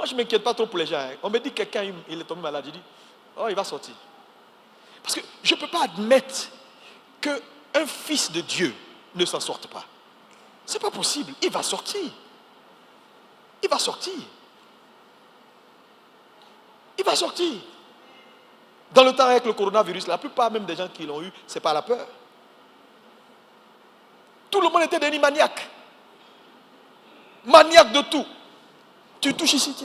Moi, je ne m'inquiète pas trop pour les gens. On me dit que quelqu'un il est tombé malade. Je dis, oh, il va sortir. Parce que je ne peux pas admettre qu'un fils de Dieu ne s'en sorte pas. Ce n'est pas possible. Il va sortir. Il va sortir. Il va sortir. Dans le temps avec le coronavirus, la plupart même des gens qui l'ont eu, c'est pas la peur. Tout le monde était devenu maniaque. Maniaque de tout. Tu touches ici, tu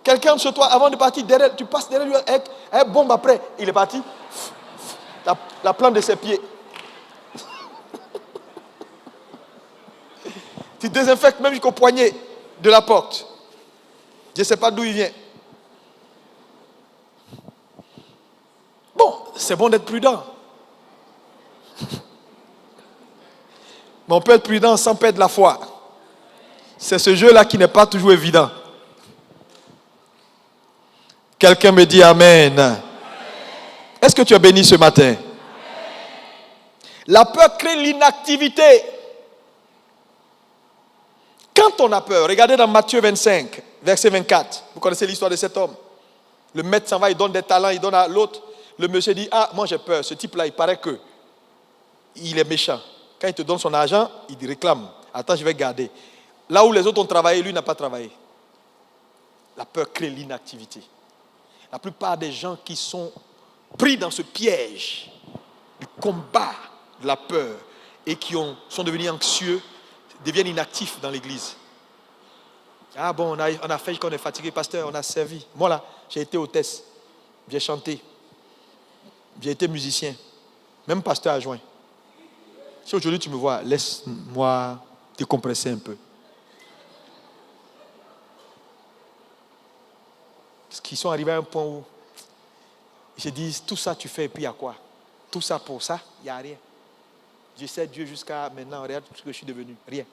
quelqu'un de chez toi, avant de partir, derrière, tu passes derrière lui avec bombe après. Il est parti. La plante de ses pieds. Tu désinfectes même jusqu'au poignet de la porte. Je ne sais pas d'où il vient. Bon, c'est bon d'être prudent. Mais on peut être prudent sans perdre la foi. C'est ce jeu-là qui n'est pas toujours évident. Quelqu'un me dit Amen. Est-ce que tu es béni ce matin? La peur crée l'inactivité. Quand on a peur, regardez dans Matthieu 25, verset 24. Vous connaissez l'histoire de cet homme. Le maître s'en va, il donne des talents, il donne à l'autre. Le monsieur dit, ah, moi j'ai peur. Ce type-là, il paraît que il est méchant. Quand il te donne son argent, il réclame. Attends, je vais garder. Là où les autres ont travaillé, lui n'a pas travaillé. La peur crée l'inactivité. La plupart des gens qui sont pris dans ce piège du combat de la peur et qui sont devenus anxieux, deviennent inactifs dans l'église. Ah bon, on a fait qu'on est fatigué, pasteur, on a servi. Moi là, j'ai été hôtesse, j'ai chanté, j'ai été musicien, même pasteur adjoint. Si aujourd'hui tu me vois, laisse-moi décompresser un peu. Parce qu'ils sont arrivés à un point où je dis, tout ça tu fais et puis il y a quoi? Tout ça pour ça, il n'y a rien. Je sais Dieu jusqu'à maintenant, regarde ce que je suis devenu, rien.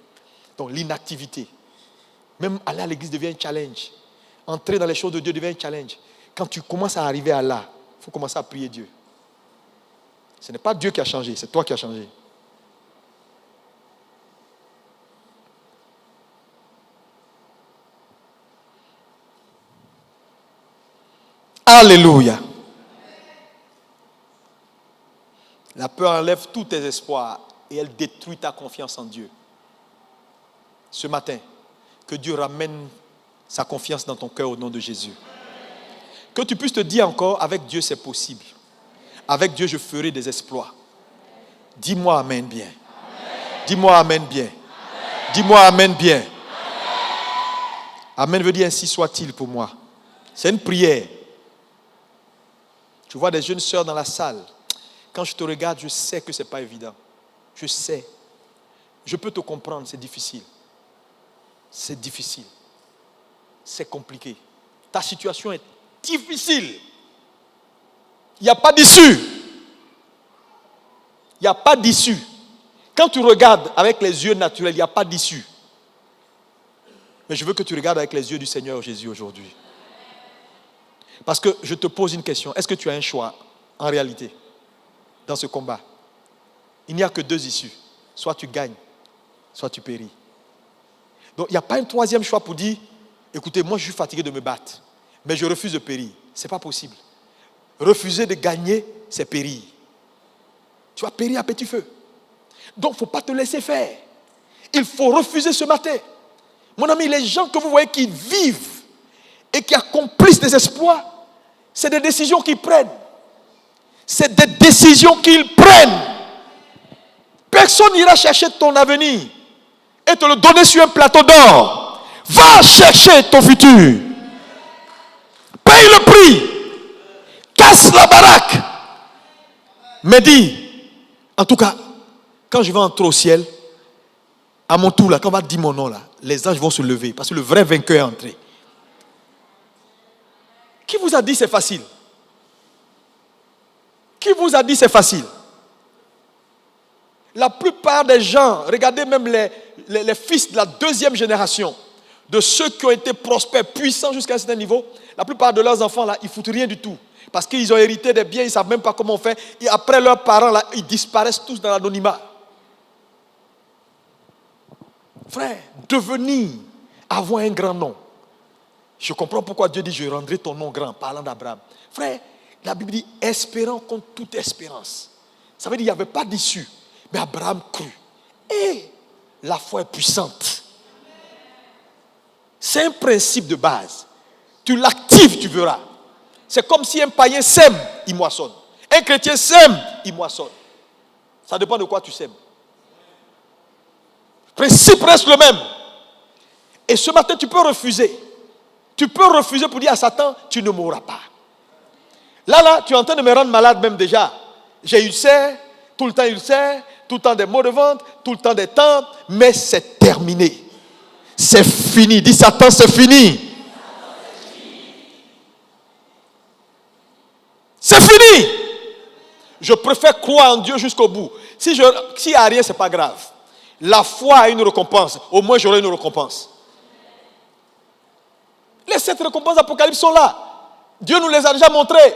Donc l'inactivité. Même aller à l'église devient un challenge. Entrer dans les choses de Dieu devient un challenge. Quand tu commences à arriver à là, il faut commencer à prier Dieu. Ce n'est pas Dieu qui a changé, c'est toi qui as changé. Alléluia. La peur enlève tous tes espoirs et elle détruit ta confiance en Dieu. Ce matin, que Dieu ramène sa confiance dans ton cœur au nom de Jésus. Que tu puisses te dire encore, avec Dieu c'est possible. Avec Dieu je ferai des exploits. Dis-moi amen bien. Dis-moi amen bien. Dis-moi amen bien. Amen veut dire ainsi soit-il pour moi. C'est une prière. Tu vois des jeunes sœurs dans la salle. Quand je te regarde, je sais que ce n'est pas évident. Je sais. Je peux te comprendre, c'est difficile. C'est difficile. C'est compliqué. Ta situation est difficile. Il n'y a pas d'issue. Il n'y a pas d'issue. Quand tu regardes avec les yeux naturels, il n'y a pas d'issue. Mais je veux que tu regardes avec les yeux du Seigneur Jésus aujourd'hui. Parce que je te pose une question. Est-ce que tu as un choix en réalité dans ce combat? Il n'y a que deux issues. Soit tu gagnes, soit tu péris. Donc il n'y a pas un troisième choix pour dire, écoutez, moi je suis fatigué de me battre, mais je refuse de périr. Ce n'est pas possible. Refuser de gagner, c'est périr. Tu vas périr à petit feu. Donc il ne faut pas te laisser faire. Il faut refuser ce matin. Mon ami, les gens que vous voyez qui vivent et qui accomplissent des exploits, c'est des décisions qu'ils prennent. C'est des décisions qu'ils prennent. Personne n'ira chercher ton avenir et te le donner sur un plateau d'or. Va chercher ton futur. Paye le prix. Casse la baraque. Mais dis, en tout cas, quand je vais entrer au ciel, à mon tour, là, quand on va dire mon nom, là, les anges vont se lever parce que le vrai vainqueur est entré. Qui vous a dit c'est facile? Qui vous a dit c'est facile? La plupart des gens, regardez même les fils de la deuxième génération, de ceux qui ont été prospères, puissants jusqu'à un certain niveau, la plupart de leurs enfants, là, ils ne foutent rien du tout. Parce qu'ils ont hérité des biens, ils ne savent même pas comment on fait. Et après leurs parents, là, ils disparaissent tous dans l'anonymat. Frère, devenir avoir un grand nom. Je comprends pourquoi Dieu dit, je rendrai ton nom grand, parlant d'Abraham. Frère, la Bible dit, espérant contre toute espérance. Ça veut dire qu'il n'y avait pas d'issue. Mais Abraham crut. Et la foi est puissante. C'est un principe de base. Tu l'actives, tu verras. C'est comme si un païen sème, il moissonne. Un chrétien sème, il moissonne. Ça dépend de quoi tu sèmes. Le principe reste le même. Et ce matin, tu peux refuser. Tu peux refuser pour dire à Satan, tu ne mourras pas. Là, tu es en train de me rendre malade même déjà. J'ai ulcère, tout le temps ulcère, tout le temps des maux de ventre, tout le temps des temps, mais c'est terminé. C'est fini. Dis Satan, c'est fini. C'est fini. Je préfère croire en Dieu jusqu'au bout. S'il n'y a rien, ce n'est pas grave. La foi a une récompense. Au moins, j'aurai une récompense. Les 7 récompenses d'Apocalypse sont là. Dieu nous les a déjà montrées.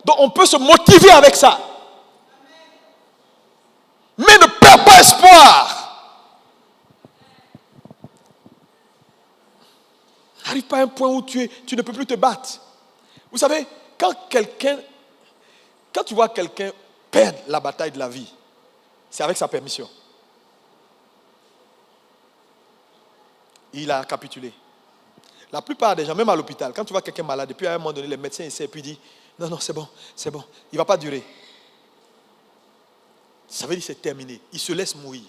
Donc, on peut se motiver avec ça. Mais ne perds pas espoir. N'arrive pas à un point où tu ne peux plus te battre. Vous savez, quand tu vois quelqu'un perdre la bataille de la vie, c'est avec sa permission. Il a capitulé. La plupart des gens, même à l'hôpital, quand tu vois quelqu'un malade, et puis à un moment donné, les médecins essaient et puis disent, non, c'est bon, il ne va pas durer. Ça veut dire que c'est terminé. Il se laisse mourir.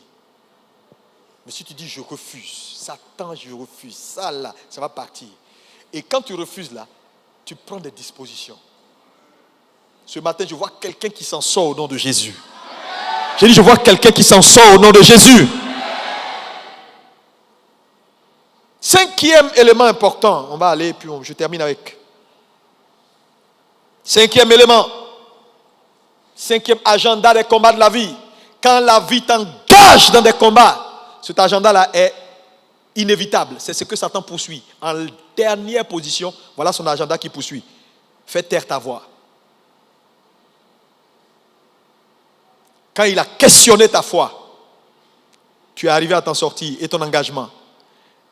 Mais si tu dis, je refuse, Satan, je refuse, ça là, ça va partir. Et quand tu refuses là, tu prends des dispositions. Ce matin, je vois quelqu'un qui s'en sort au nom de Jésus. J'ai dit, je vois quelqu'un qui s'en sort au nom de Jésus. 5e élément important, on va aller, puis je termine avec. 5e élément. 5e agenda des combats de la vie. Quand la vie t'engage dans des combats, cet agenda-là est inévitable. C'est ce que Satan poursuit. En dernière position, voilà son agenda qui poursuit. Fais taire ta voix. Quand il a questionné ta foi, tu es arrivé à t'en sortir et ton engagement,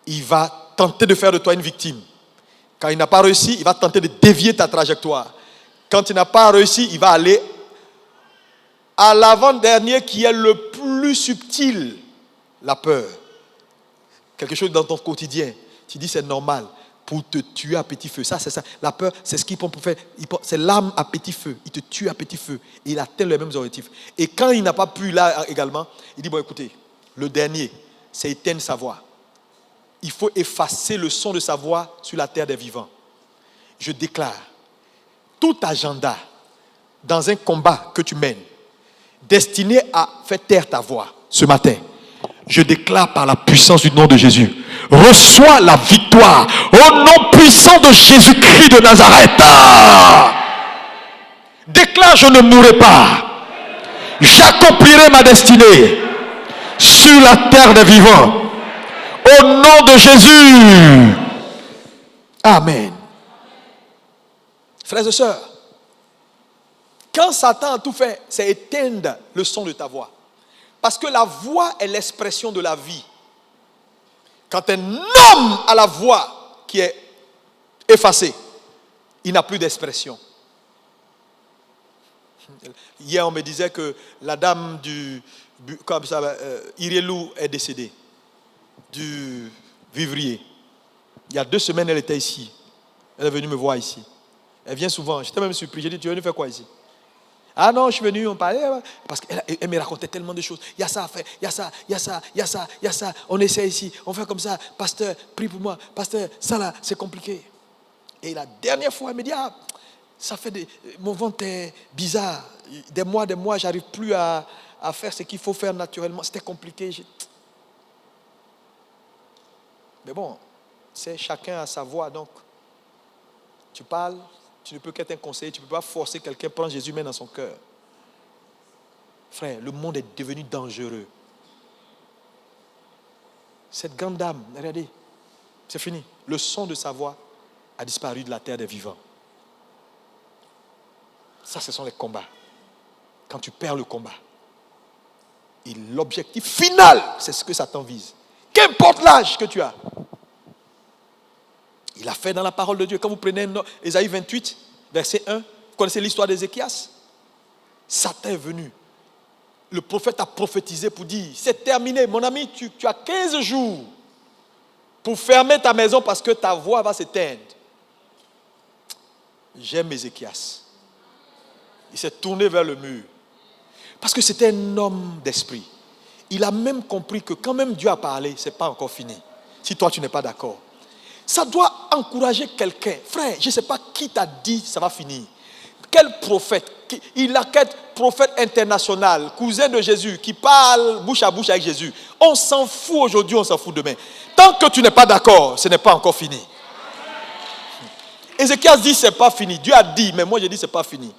il va tenter de faire de toi une victime. Quand il n'a pas réussi, il va tenter de dévier ta trajectoire. Quand il n'a pas réussi, il va aller à l'avant-dernier qui est le plus subtil, la peur. Quelque chose dans ton quotidien, tu dis c'est normal pour te tuer à petit feu. Ça, c'est ça. La peur, c'est ce qu'il peut faire. C'est l'arme à petit feu. Il te tue à petit feu. Et il atteint les mêmes objectifs. Et quand il n'a pas pu là également, il dit, bon écoutez, le dernier, c'est éteindre sa voix. Il faut effacer le son de sa voix sur la terre des vivants. Je déclare, tout agenda dans un combat que tu mènes, destiné à faire taire ta voix, ce matin, je déclare par la puissance du nom de Jésus, reçois la victoire au nom puissant de Jésus-Christ de Nazareth. Déclare, je ne mourrai pas. J'accomplirai ma destinée sur la terre des vivants. Au nom de Jésus. Amen. Frères et sœurs, quand Satan a tout fait, c'est éteindre le son de ta voix. Parce que la voix est l'expression de la vie. Quand un homme a la voix qui est effacée, il n'a plus d'expression. Hier, on me disait que la dame du Irielou est décédée. Du vivrier. Il y a 2 semaines, elle était ici. Elle est venue me voir ici. Elle vient souvent. J'étais même surpris. J'ai dit, tu es venu faire quoi ici? Ah non, je suis venu, on parlait. Parce qu'elle me racontait tellement de choses. Il y a ça à faire, il y a ça, il y a ça, il y a ça, il y a ça. On essaie ici, on fait comme ça. Pasteur, prie pour moi. Pasteur, ça là, c'est compliqué. Et la dernière fois, elle me dit, ça fait mon ventre est bizarre. Des mois, j'arrive plus à faire ce qu'il faut faire naturellement. C'était compliqué. Mais bon, c'est chacun a sa voix, donc tu parles, tu ne peux qu'être un conseiller, tu ne peux pas forcer quelqu'un à prendre Jésus même dans son cœur. Frère, le monde est devenu dangereux. Cette grande dame, regardez, c'est fini. Le son de sa voix a disparu de la terre des vivants. Ça, ce sont les combats. Quand tu perds le combat, et l'objectif final, c'est ce que Satan vise. Qu'importe l'âge que tu as. Il a fait dans la parole de Dieu. Quand vous prenez Ésaïe 28, verset 1, vous connaissez l'histoire d'Ézéchias? Satan est venu. Le prophète a prophétisé pour dire, c'est terminé, mon ami, tu as 15 jours pour fermer ta maison parce que ta voix va s'éteindre. J'aime Ézéchias. Il s'est tourné vers le mur. Parce que c'était un homme d'esprit. Il a même compris que quand même Dieu a parlé, ce n'est pas encore fini. Si toi tu n'es pas d'accord. Ça doit encourager quelqu'un. Frère, je ne sais pas qui t'a dit ça va finir. Quel prophète? Il a quel prophète international, cousin de Jésus, qui parle bouche à bouche avec Jésus. On s'en fout aujourd'hui, on s'en fout demain. Tant que tu n'es pas d'accord, ce n'est pas encore fini. Ézéchias dit c'est pas fini. Dieu a dit, mais moi je dis c'est pas fini.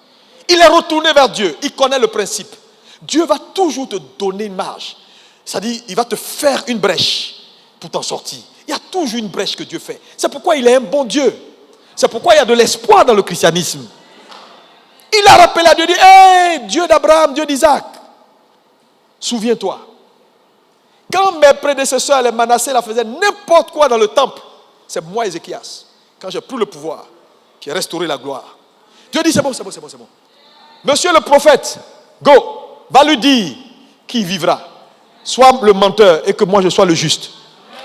Il est retourné vers Dieu. Il connaît le principe. Dieu va toujours te donner une marge. C'est-à-dire, il va te faire une brèche pour t'en sortir. Il y a toujours une brèche que Dieu fait. C'est pourquoi il est un bon Dieu. C'est pourquoi il y a de l'espoir dans le christianisme. Il a rappelé à Dieu, dit, hey, Dieu d'Abraham, Dieu d'Isaac. Souviens-toi. Quand mes prédécesseurs, les Manassés, la faisaient n'importe quoi dans le temple, c'est moi, Ézéchias, quand j'ai pris le pouvoir, qui a restauré la gloire. Dieu dit, c'est bon. Monsieur le prophète, go, va lui dire qu'il vivra. Sois le menteur et que moi je sois le juste.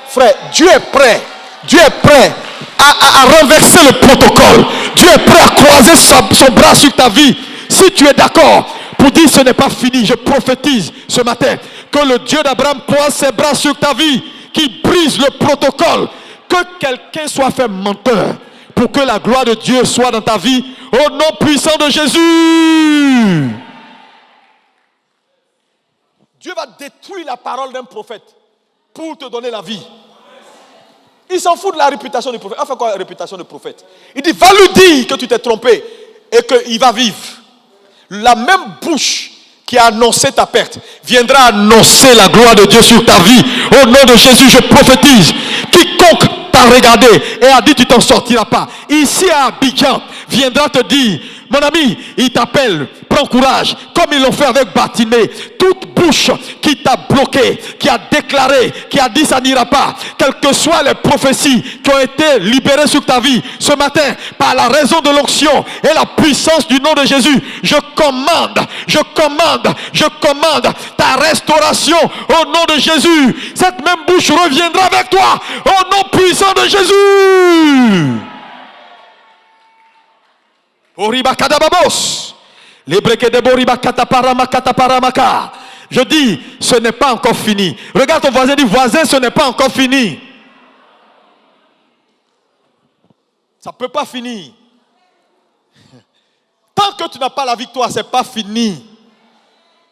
Frère, Dieu est prêt. Dieu est prêt à renverser le protocole. Dieu est prêt à croiser son bras sur ta vie. Si tu es d'accord pour dire ce n'est pas fini, je prophétise ce matin que le Dieu d'Abraham croise ses bras sur ta vie, qui brise le protocole. Que quelqu'un soit fait menteur pour que la gloire de Dieu soit dans ta vie au nom puissant de Jésus. Dieu va détruire la parole d'un prophète pour te donner la vie. Il s'en fout de la réputation du prophète. Enfin, quoi, la réputation du prophète? Il dit, va lui dire que tu t'es trompé et qu'il va vivre. La même bouche qui a annoncé ta perte viendra annoncer la gloire de Dieu sur ta vie. Au nom de Jésus, je prophétise. Quiconque t'a regardé et a dit tu t'en sortiras pas, ici à Abidjan, viendra te dire, mon ami, il t'appelle, prends courage, comme ils l'ont fait avec Bartimée. Toute bouche qui t'a bloqué, qui a déclaré, qui a dit ça n'ira pas, quelles que soient les prophéties qui ont été libérées sur ta vie, ce matin, par la raison de l'onction et la puissance du nom de Jésus, je commande ta restauration au nom de Jésus. Cette même bouche reviendra avec toi au nom puissant de Jésus. Je dis, ce n'est pas encore fini. Regarde ton voisin, dis, voisin, ce n'est pas encore fini. Ça ne peut pas finir. Tant que tu n'as pas la victoire, ce n'est pas fini.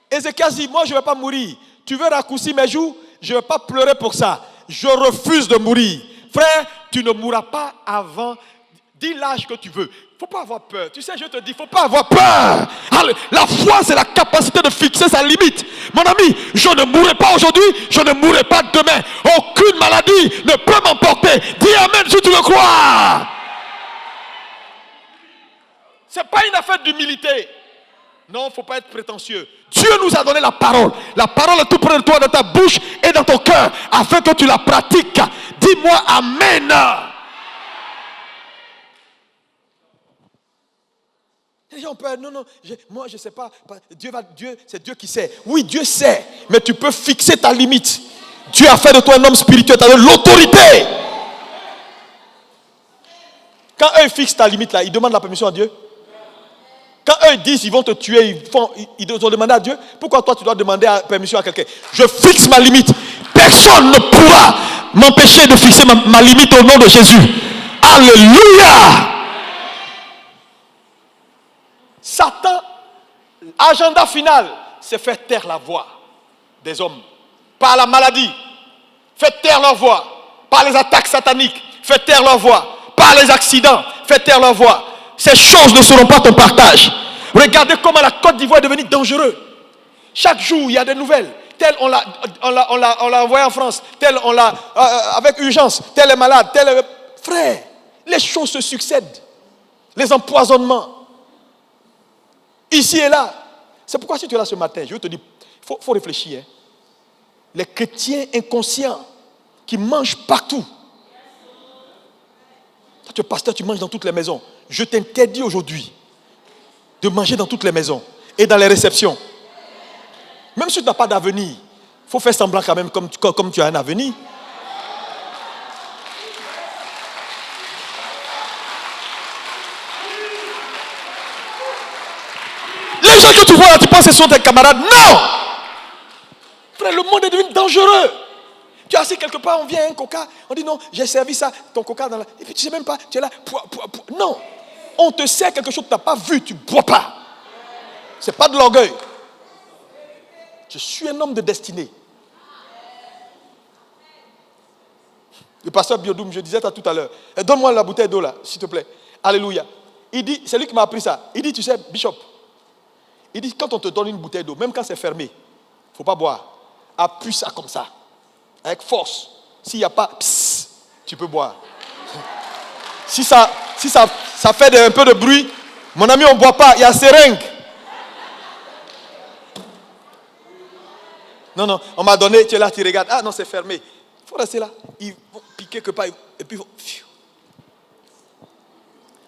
Ézéchias dit, moi je ne vais pas mourir. Tu veux raccourcir mes jours? Je ne vais pas pleurer pour ça. Je refuse de mourir. Frère, tu ne mourras pas avant. Dis l'âge que tu veux. Il ne faut pas avoir peur. Tu sais, je te dis, il ne faut pas avoir peur. La foi, c'est la capacité de fixer sa limite. Mon ami, je ne mourrai pas aujourd'hui, je ne mourrai pas demain. Aucune maladie ne peut m'emporter. Dis amen si tu le crois. Ce n'est pas une affaire d'humilité. Non, il ne faut pas être prétentieux. Dieu nous a donné la parole. La parole est tout près de toi, dans ta bouche et dans ton cœur, afin que tu la pratiques. Dis-moi amen. Les gens ont peur. Non, moi je ne sais pas. Dieu, c'est Dieu qui sait. Oui, Dieu sait, mais tu peux fixer ta limite. Dieu a fait de toi un homme spirituel, tu as de l'autorité. Quand eux fixent ta limite là, ils demandent la permission à Dieu. Quand eux disent qu'ils vont te tuer, ils ont demandé à Dieu. Pourquoi toi tu dois demander la permission à quelqu'un? Je fixe ma limite. Personne ne pourra m'empêcher de fixer ma limite au nom de Jésus. Alléluia. Satan, agenda final, c'est faire taire la voix des hommes. Par la maladie, faire taire leur voix. Par les attaques sataniques, faire taire leur voix. Par les accidents, faire taire leur voix. Ces choses ne seront pas ton partage. Regardez comment la Côte d'Ivoire est devenue dangereuse. Chaque jour, il y a des nouvelles. Tel on l'a envoyé en France. Tel on l'a avec urgence. Tel est malade. Tel est... Frère, les choses se succèdent. Les empoisonnements. Ici et là. C'est pourquoi si tu es là ce matin, je te dis, il faut réfléchir. Hein. Les chrétiens inconscients qui mangent partout. Toi, tu es pasteur, tu manges dans toutes les maisons. Je t'interdis aujourd'hui de manger dans toutes les maisons et dans les réceptions. Même si tu n'as pas d'avenir, il faut faire semblant quand même comme tu as un avenir. Les gens que tu vois là, tu penses que ce sont tes camarades. Non! Frère, le monde est devenu dangereux. Tu es assis quelque part, on vient un coca, on dit non, j'ai servi ça, ton coca dans la... Et puis tu ne sais même pas, tu es là, non. On te sert quelque chose que tu n'as pas vu, tu ne bois pas. Ce n'est pas de l'orgueil. Je suis un homme de destinée. Le pasteur Biodoum, je disais ça tout à l'heure. Donne-moi la bouteille d'eau là, s'il te plaît. Alléluia. Il dit, c'est lui qui m'a appris ça. Il dit, tu sais, Bishop, il dit, quand on te donne une bouteille d'eau, même quand c'est fermé, il ne faut pas boire. Appuie ça comme ça, avec force. S'il n'y a pas, psst, tu peux boire. Si ça fait un peu de bruit, mon ami, on ne boit pas, il y a seringue. Non, on m'a donné, tu es là, tu regardes. Ah non, c'est fermé. Il faut rester là. Ils vont piquer quelque part, et puis ils vont...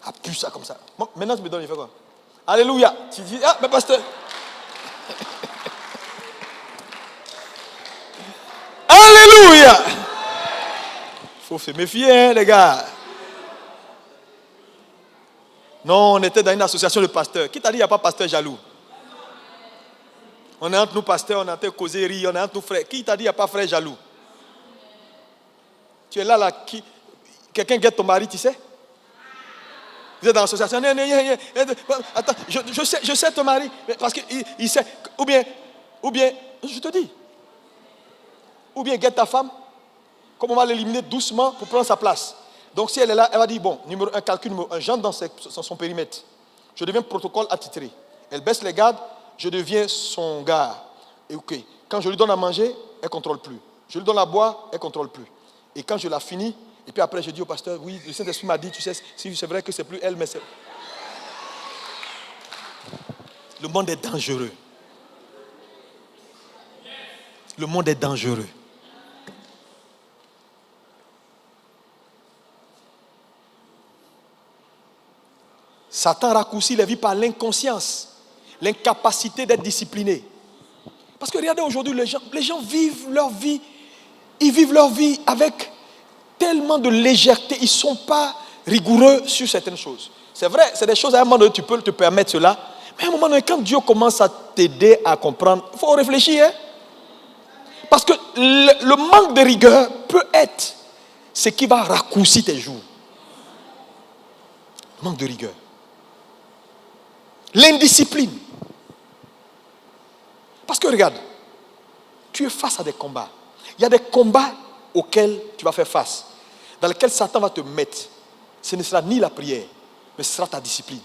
Appuie ça comme ça. Bon, maintenant, tu me donnes, il fait quoi? Alléluia. Tu dis, ah, mais pasteur. Alléluia. Il faut se méfier, hein, les gars. Non, on était dans une association de pasteurs. Qui t'a dit qu'il n'y a pas pasteur jaloux? On est entre nous pasteurs, on est entre causeries, on est entre nous frères. Qui t'a dit qu'il n'y a pas frère jaloux? Tu es là, quelqu'un guette ton mari, tu sais? Vous êtes dans l'association. Attends, je sais ton mari. Parce qu'il sait. Ou bien, je te dis. Ou bien guette ta femme. Comme on va l'éliminer doucement pour prendre sa place. Donc si elle est là, elle va dire, bon, numéro 1, calcul numéro 1, j'entre dans son périmètre. Je deviens protocole attitré. Elle baisse les gardes, je deviens son gars. Et ok, quand je lui donne à manger, elle ne contrôle plus. Je lui donne à boire, elle ne contrôle plus. Et quand je la finis, et puis après je dis au pasteur, oui, le Saint-Esprit m'a dit, tu sais, si c'est vrai que c'est plus elle, mais c'est... Le monde est dangereux. Le monde est dangereux. Satan raccourcit les vies par l'inconscience, l'incapacité d'être discipliné. Parce que regardez aujourd'hui, les gens vivent leur vie, ils vivent leur vie avec tellement de légèreté, ils ne sont pas rigoureux sur certaines choses. C'est vrai, c'est des choses à un moment donné, tu peux te permettre cela, mais à un moment donné, quand Dieu commence à t'aider à comprendre, il faut réfléchir. Hein? Parce que le manque de rigueur peut être ce qui va raccourcir tes jours. Le manque de rigueur. L'indiscipline. Parce que regarde, tu es face à des combats. Il y a des combats auxquels tu vas faire face, dans lesquels Satan va te mettre. Ce ne sera ni la prière, mais ce sera ta discipline.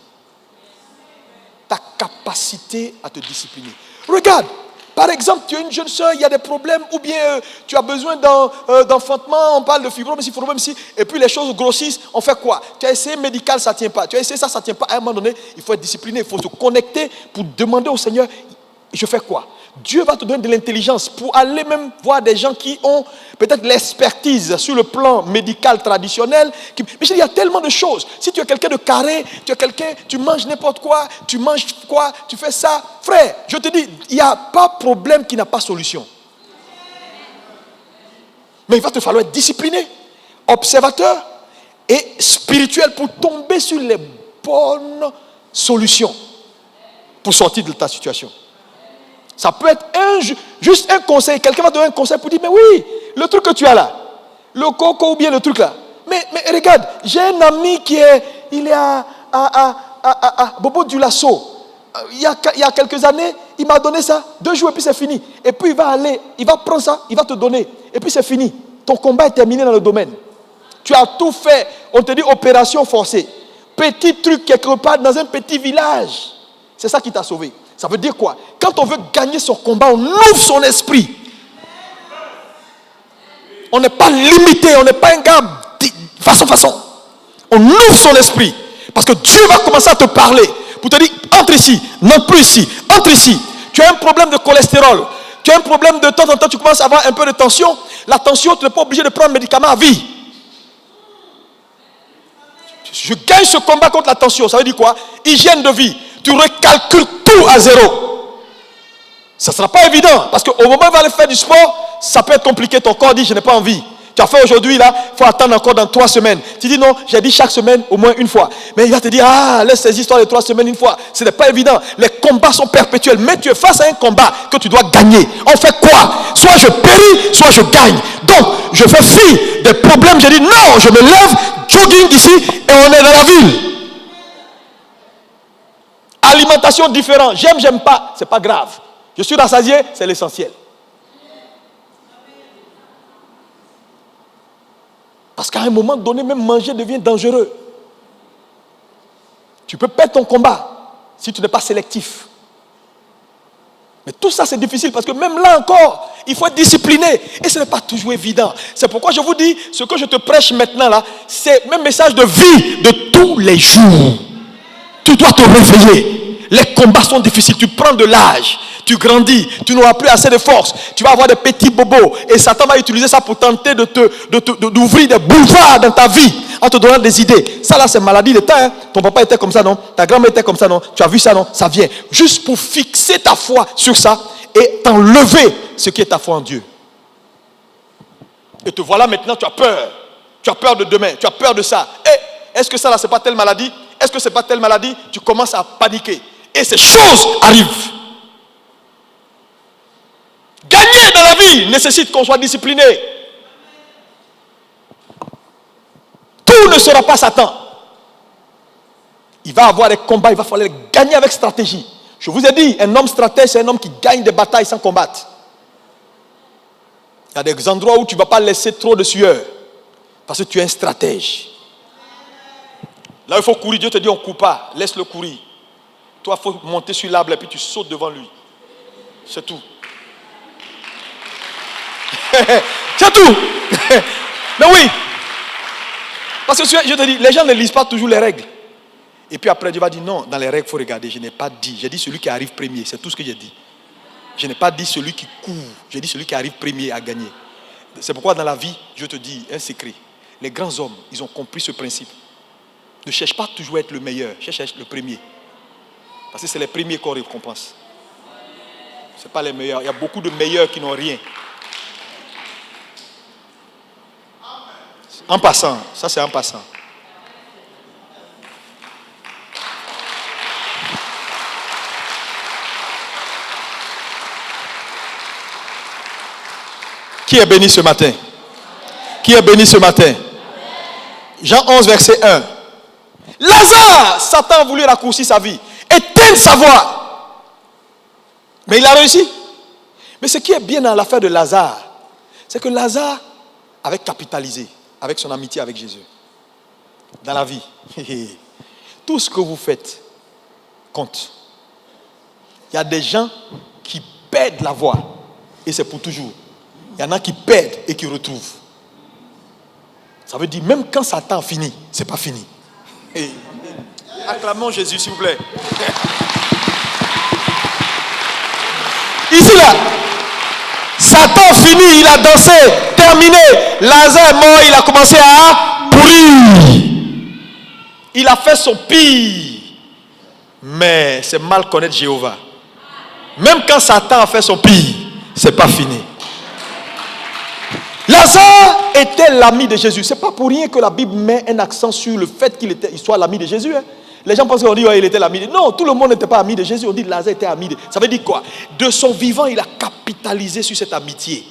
Ta capacité à te discipliner. Regarde, par exemple, tu es une jeune soeur, il y a des problèmes, ou bien tu as besoin d'enfantement, on parle de fibrome ici, et puis les choses grossissent, on fait quoi? Tu as essayé médical, ça ne tient pas. Tu as essayé ça ne tient pas. À un moment donné, il faut être discipliné, il faut se connecter pour demander au Seigneur, je fais quoi? Dieu va te donner de l'intelligence pour aller même voir des gens qui ont peut-être l'expertise sur le plan médical traditionnel. Mais je dis, il y a tellement de choses. Si tu es quelqu'un de carré, tu manges n'importe quoi, tu manges quoi, tu fais ça. Frère, je te dis, il n'y a pas problème qui n'a pas solution. Mais il va te falloir être discipliné, observateur et spirituel pour tomber sur les bonnes solutions pour sortir de ta situation. Ça peut être juste un conseil. Quelqu'un va donner un conseil pour dire, mais oui, le truc que tu as là, le coco ou bien le truc là. Mais regarde, j'ai un ami il est à Bobo du Lasso. Il y a quelques années, il m'a donné ça, 2 jours et puis c'est fini. Et puis il va prendre ça, il va te donner. Et puis c'est fini. Ton combat est terminé dans le domaine. Tu as tout fait. On te dit opération forcée. Petit truc quelque part dans un petit village. C'est ça qui t'a sauvé. Ça veut dire quoi? Quand on veut gagner son combat, on ouvre son esprit. On n'est pas limité, on n'est pas un gars façon. On ouvre son esprit. Parce que Dieu va commencer à te parler. Pour te dire, entre ici, non plus ici, entre ici. Tu as un problème de cholestérol. Tu as un problème de temps en temps, tu commences à avoir un peu de tension. La tension, tu n'es pas obligé de prendre un médicament à vie. Je gagne ce combat contre la tension. Ça veut dire quoi? Hygiène de vie. Tu recalcules tout à zéro. Ça ne sera pas évident. Parce qu'au moment où tu vas aller faire du sport, ça peut être compliqué. Ton corps dit, je n'ai pas envie. Tu as fait aujourd'hui, là, il faut attendre encore dans 3 semaines. Tu dis non, j'ai dit chaque semaine au moins une fois. Mais il va te dire, laisse ces histoires de 3 semaines une fois. Ce n'est pas évident. Les combats sont perpétuels. Mais tu es face à un combat que tu dois gagner. On fait quoi? Soit je péris, soit je gagne. Donc, je fais fi des problèmes. Je dis non, je me lève, jogging ici, et on est dans la ville. Alimentation différente. J'aime pas, c'est pas grave. Je suis rassasié, c'est l'essentiel. Parce qu'à un moment donné, même manger devient dangereux. Tu peux perdre ton combat si tu n'es pas sélectif. Mais tout ça, c'est difficile parce que même là encore, il faut être discipliné. Et ce n'est pas toujours évident. C'est pourquoi je vous dis, ce que je te prêche maintenant là, c'est même message de vie de tous les jours. Tu dois te réveiller. Les combats sont difficiles. Tu prends de l'âge. Tu grandis. Tu n'auras plus assez de force. Tu vas avoir des petits bobos. Et Satan va utiliser ça pour tenter d'ouvrir des boulevards dans ta vie. En te donnant des idées. Ça là, c'est maladie de temps. Hein. Ton papa était comme ça, non? Ta grand-mère était comme ça, non? Tu as vu ça, non? Ça vient. Juste pour fixer ta foi sur ça. Et t'enlever ce qui est ta foi en Dieu. Et te voilà maintenant, tu as peur. Tu as peur de demain. Tu as peur de ça. Et est-ce que ça là, c'est pas telle maladie? Est-ce que c'est pas telle maladie? Tu commences à paniquer. Et ces choses arrivent. Gagner dans la vie nécessite qu'on soit discipliné. Tout ne sera pas Satan. Il va avoir des combats, il va falloir les gagner avec stratégie. Je vous ai dit, un homme stratège, c'est un homme qui gagne des batailles sans combattre. Il y a des endroits où tu ne vas pas laisser trop de sueur. Parce que tu es un stratège. Là, il faut courir. Dieu te dit, on ne court pas. Laisse-le courir. Toi, il faut monter sur l'arbre et puis tu sautes devant lui. C'est tout. C'est tout. Mais oui. Parce que je te dis, les gens ne lisent pas toujours les règles. Et puis après, Dieu va dire, non, dans les règles, il faut regarder. Je n'ai pas dit. J'ai dit celui qui arrive premier. C'est tout ce que j'ai dit. Je n'ai pas dit celui qui court. J'ai dit celui qui arrive premier à gagner. C'est pourquoi dans la vie, je te dis un secret. Les grands hommes, ils ont compris ce principe. Ne cherche pas toujours à être le meilleur. Cherche le premier. Parce que c'est les premiers qu'on récompense. Ce n'est pas les meilleurs. Il y a beaucoup de meilleurs qui n'ont rien. En passant. Ça, c'est en passant. Qui est béni ce matin? Qui est béni ce matin? Jean 11, verset 1. Lazare, Satan a voulu raccourcir sa vie. Éteindre sa voix. Mais il a réussi. Mais ce qui est bien dans l'affaire de Lazare, c'est que Lazare avait capitalisé avec son amitié avec Jésus. Dans la vie. Tout ce que vous faites compte. Il y a des gens qui perdent la voix. Et c'est pour toujours. Il y en a qui perdent et qui retrouvent. Ça veut dire, même quand Satan finit, c'est pas fini. Et acclamons Jésus, s'il vous plaît. Ici, là, Satan finit, il a dansé, terminé. Lazare est mort, il a commencé à pourrir. Il a fait son pire. Mais c'est mal connaître Jéhovah. Même quand Satan a fait son pire, c'est pas fini. Lazare était l'ami de Jésus. Ce n'est pas pour rien que la Bible met un accent sur le fait qu'il soit l'ami de Jésus. Hein. Les gens pensent qu'on dit il était l'ami de... Non, tout le monde n'était pas ami de Jésus. On dit Lazare était ami de... Ça veut dire quoi? De son vivant, il a capitalisé sur cette amitié.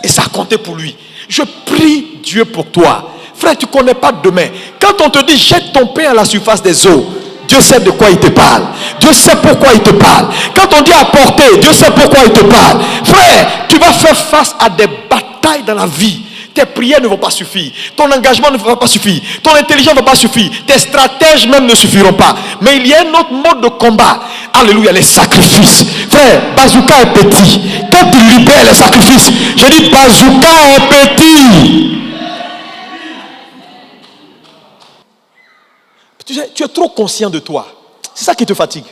Et ça a compté pour lui. Je prie Dieu pour toi. Frère, tu ne connais pas demain. Quand on te dit jette ton pain à la surface des eaux, Dieu sait de quoi il te parle. Dieu sait pourquoi il te parle. Quand on dit apporter, Dieu sait pourquoi il te parle. Frère, tu vas faire face à des batailles dans la vie. Tes prières ne vont pas suffire. Ton engagement ne va pas suffire. Ton intelligence ne va pas suffire. Tes stratèges même ne suffiront pas. Mais il y a un autre mode de combat. Alléluia, les sacrifices. Frère, bazooka est petit. Quand tu libères les sacrifices, je dis bazooka est petit. Tu es trop conscient de toi. C'est ça qui te fatigue.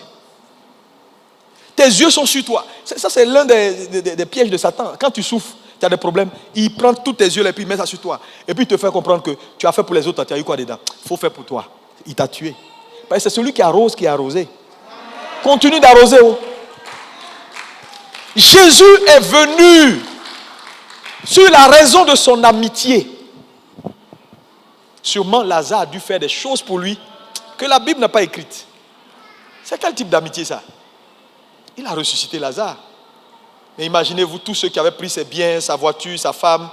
Tes yeux sont sur toi. Ça, c'est l'un des pièges de Satan. Quand tu souffres, tu as des problèmes, il prend tous tes yeux là et puis il met ça sur toi. Et puis il te fait comprendre que tu as fait pour les autres, tu as eu quoi dedans? Il faut faire pour toi. Il t'a tué. Parce que c'est celui qui arrose qui est arrosé. Continue d'arroser. Oh. Jésus est venu sur la raison de son amitié. Sûrement Lazare a dû faire des choses pour lui que la Bible n'a pas écrites. C'est quel type d'amitié ça? Il a ressuscité Lazare. Mais imaginez-vous tous ceux qui avaient pris ses biens, sa voiture, sa femme,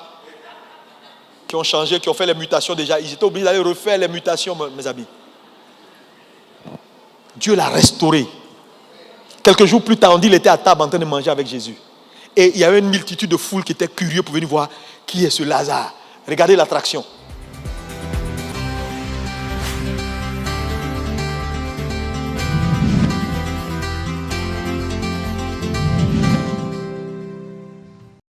qui ont changé, qui ont fait les mutations déjà. Ils étaient obligés d'aller refaire les mutations, mes amis. Dieu l'a restauré. Quelques jours plus tard, on dit qu'il était à table en train de manger avec Jésus. Et il y avait une multitude de foules qui étaient curieux pour venir voir qui est ce Lazare. Regardez l'attraction.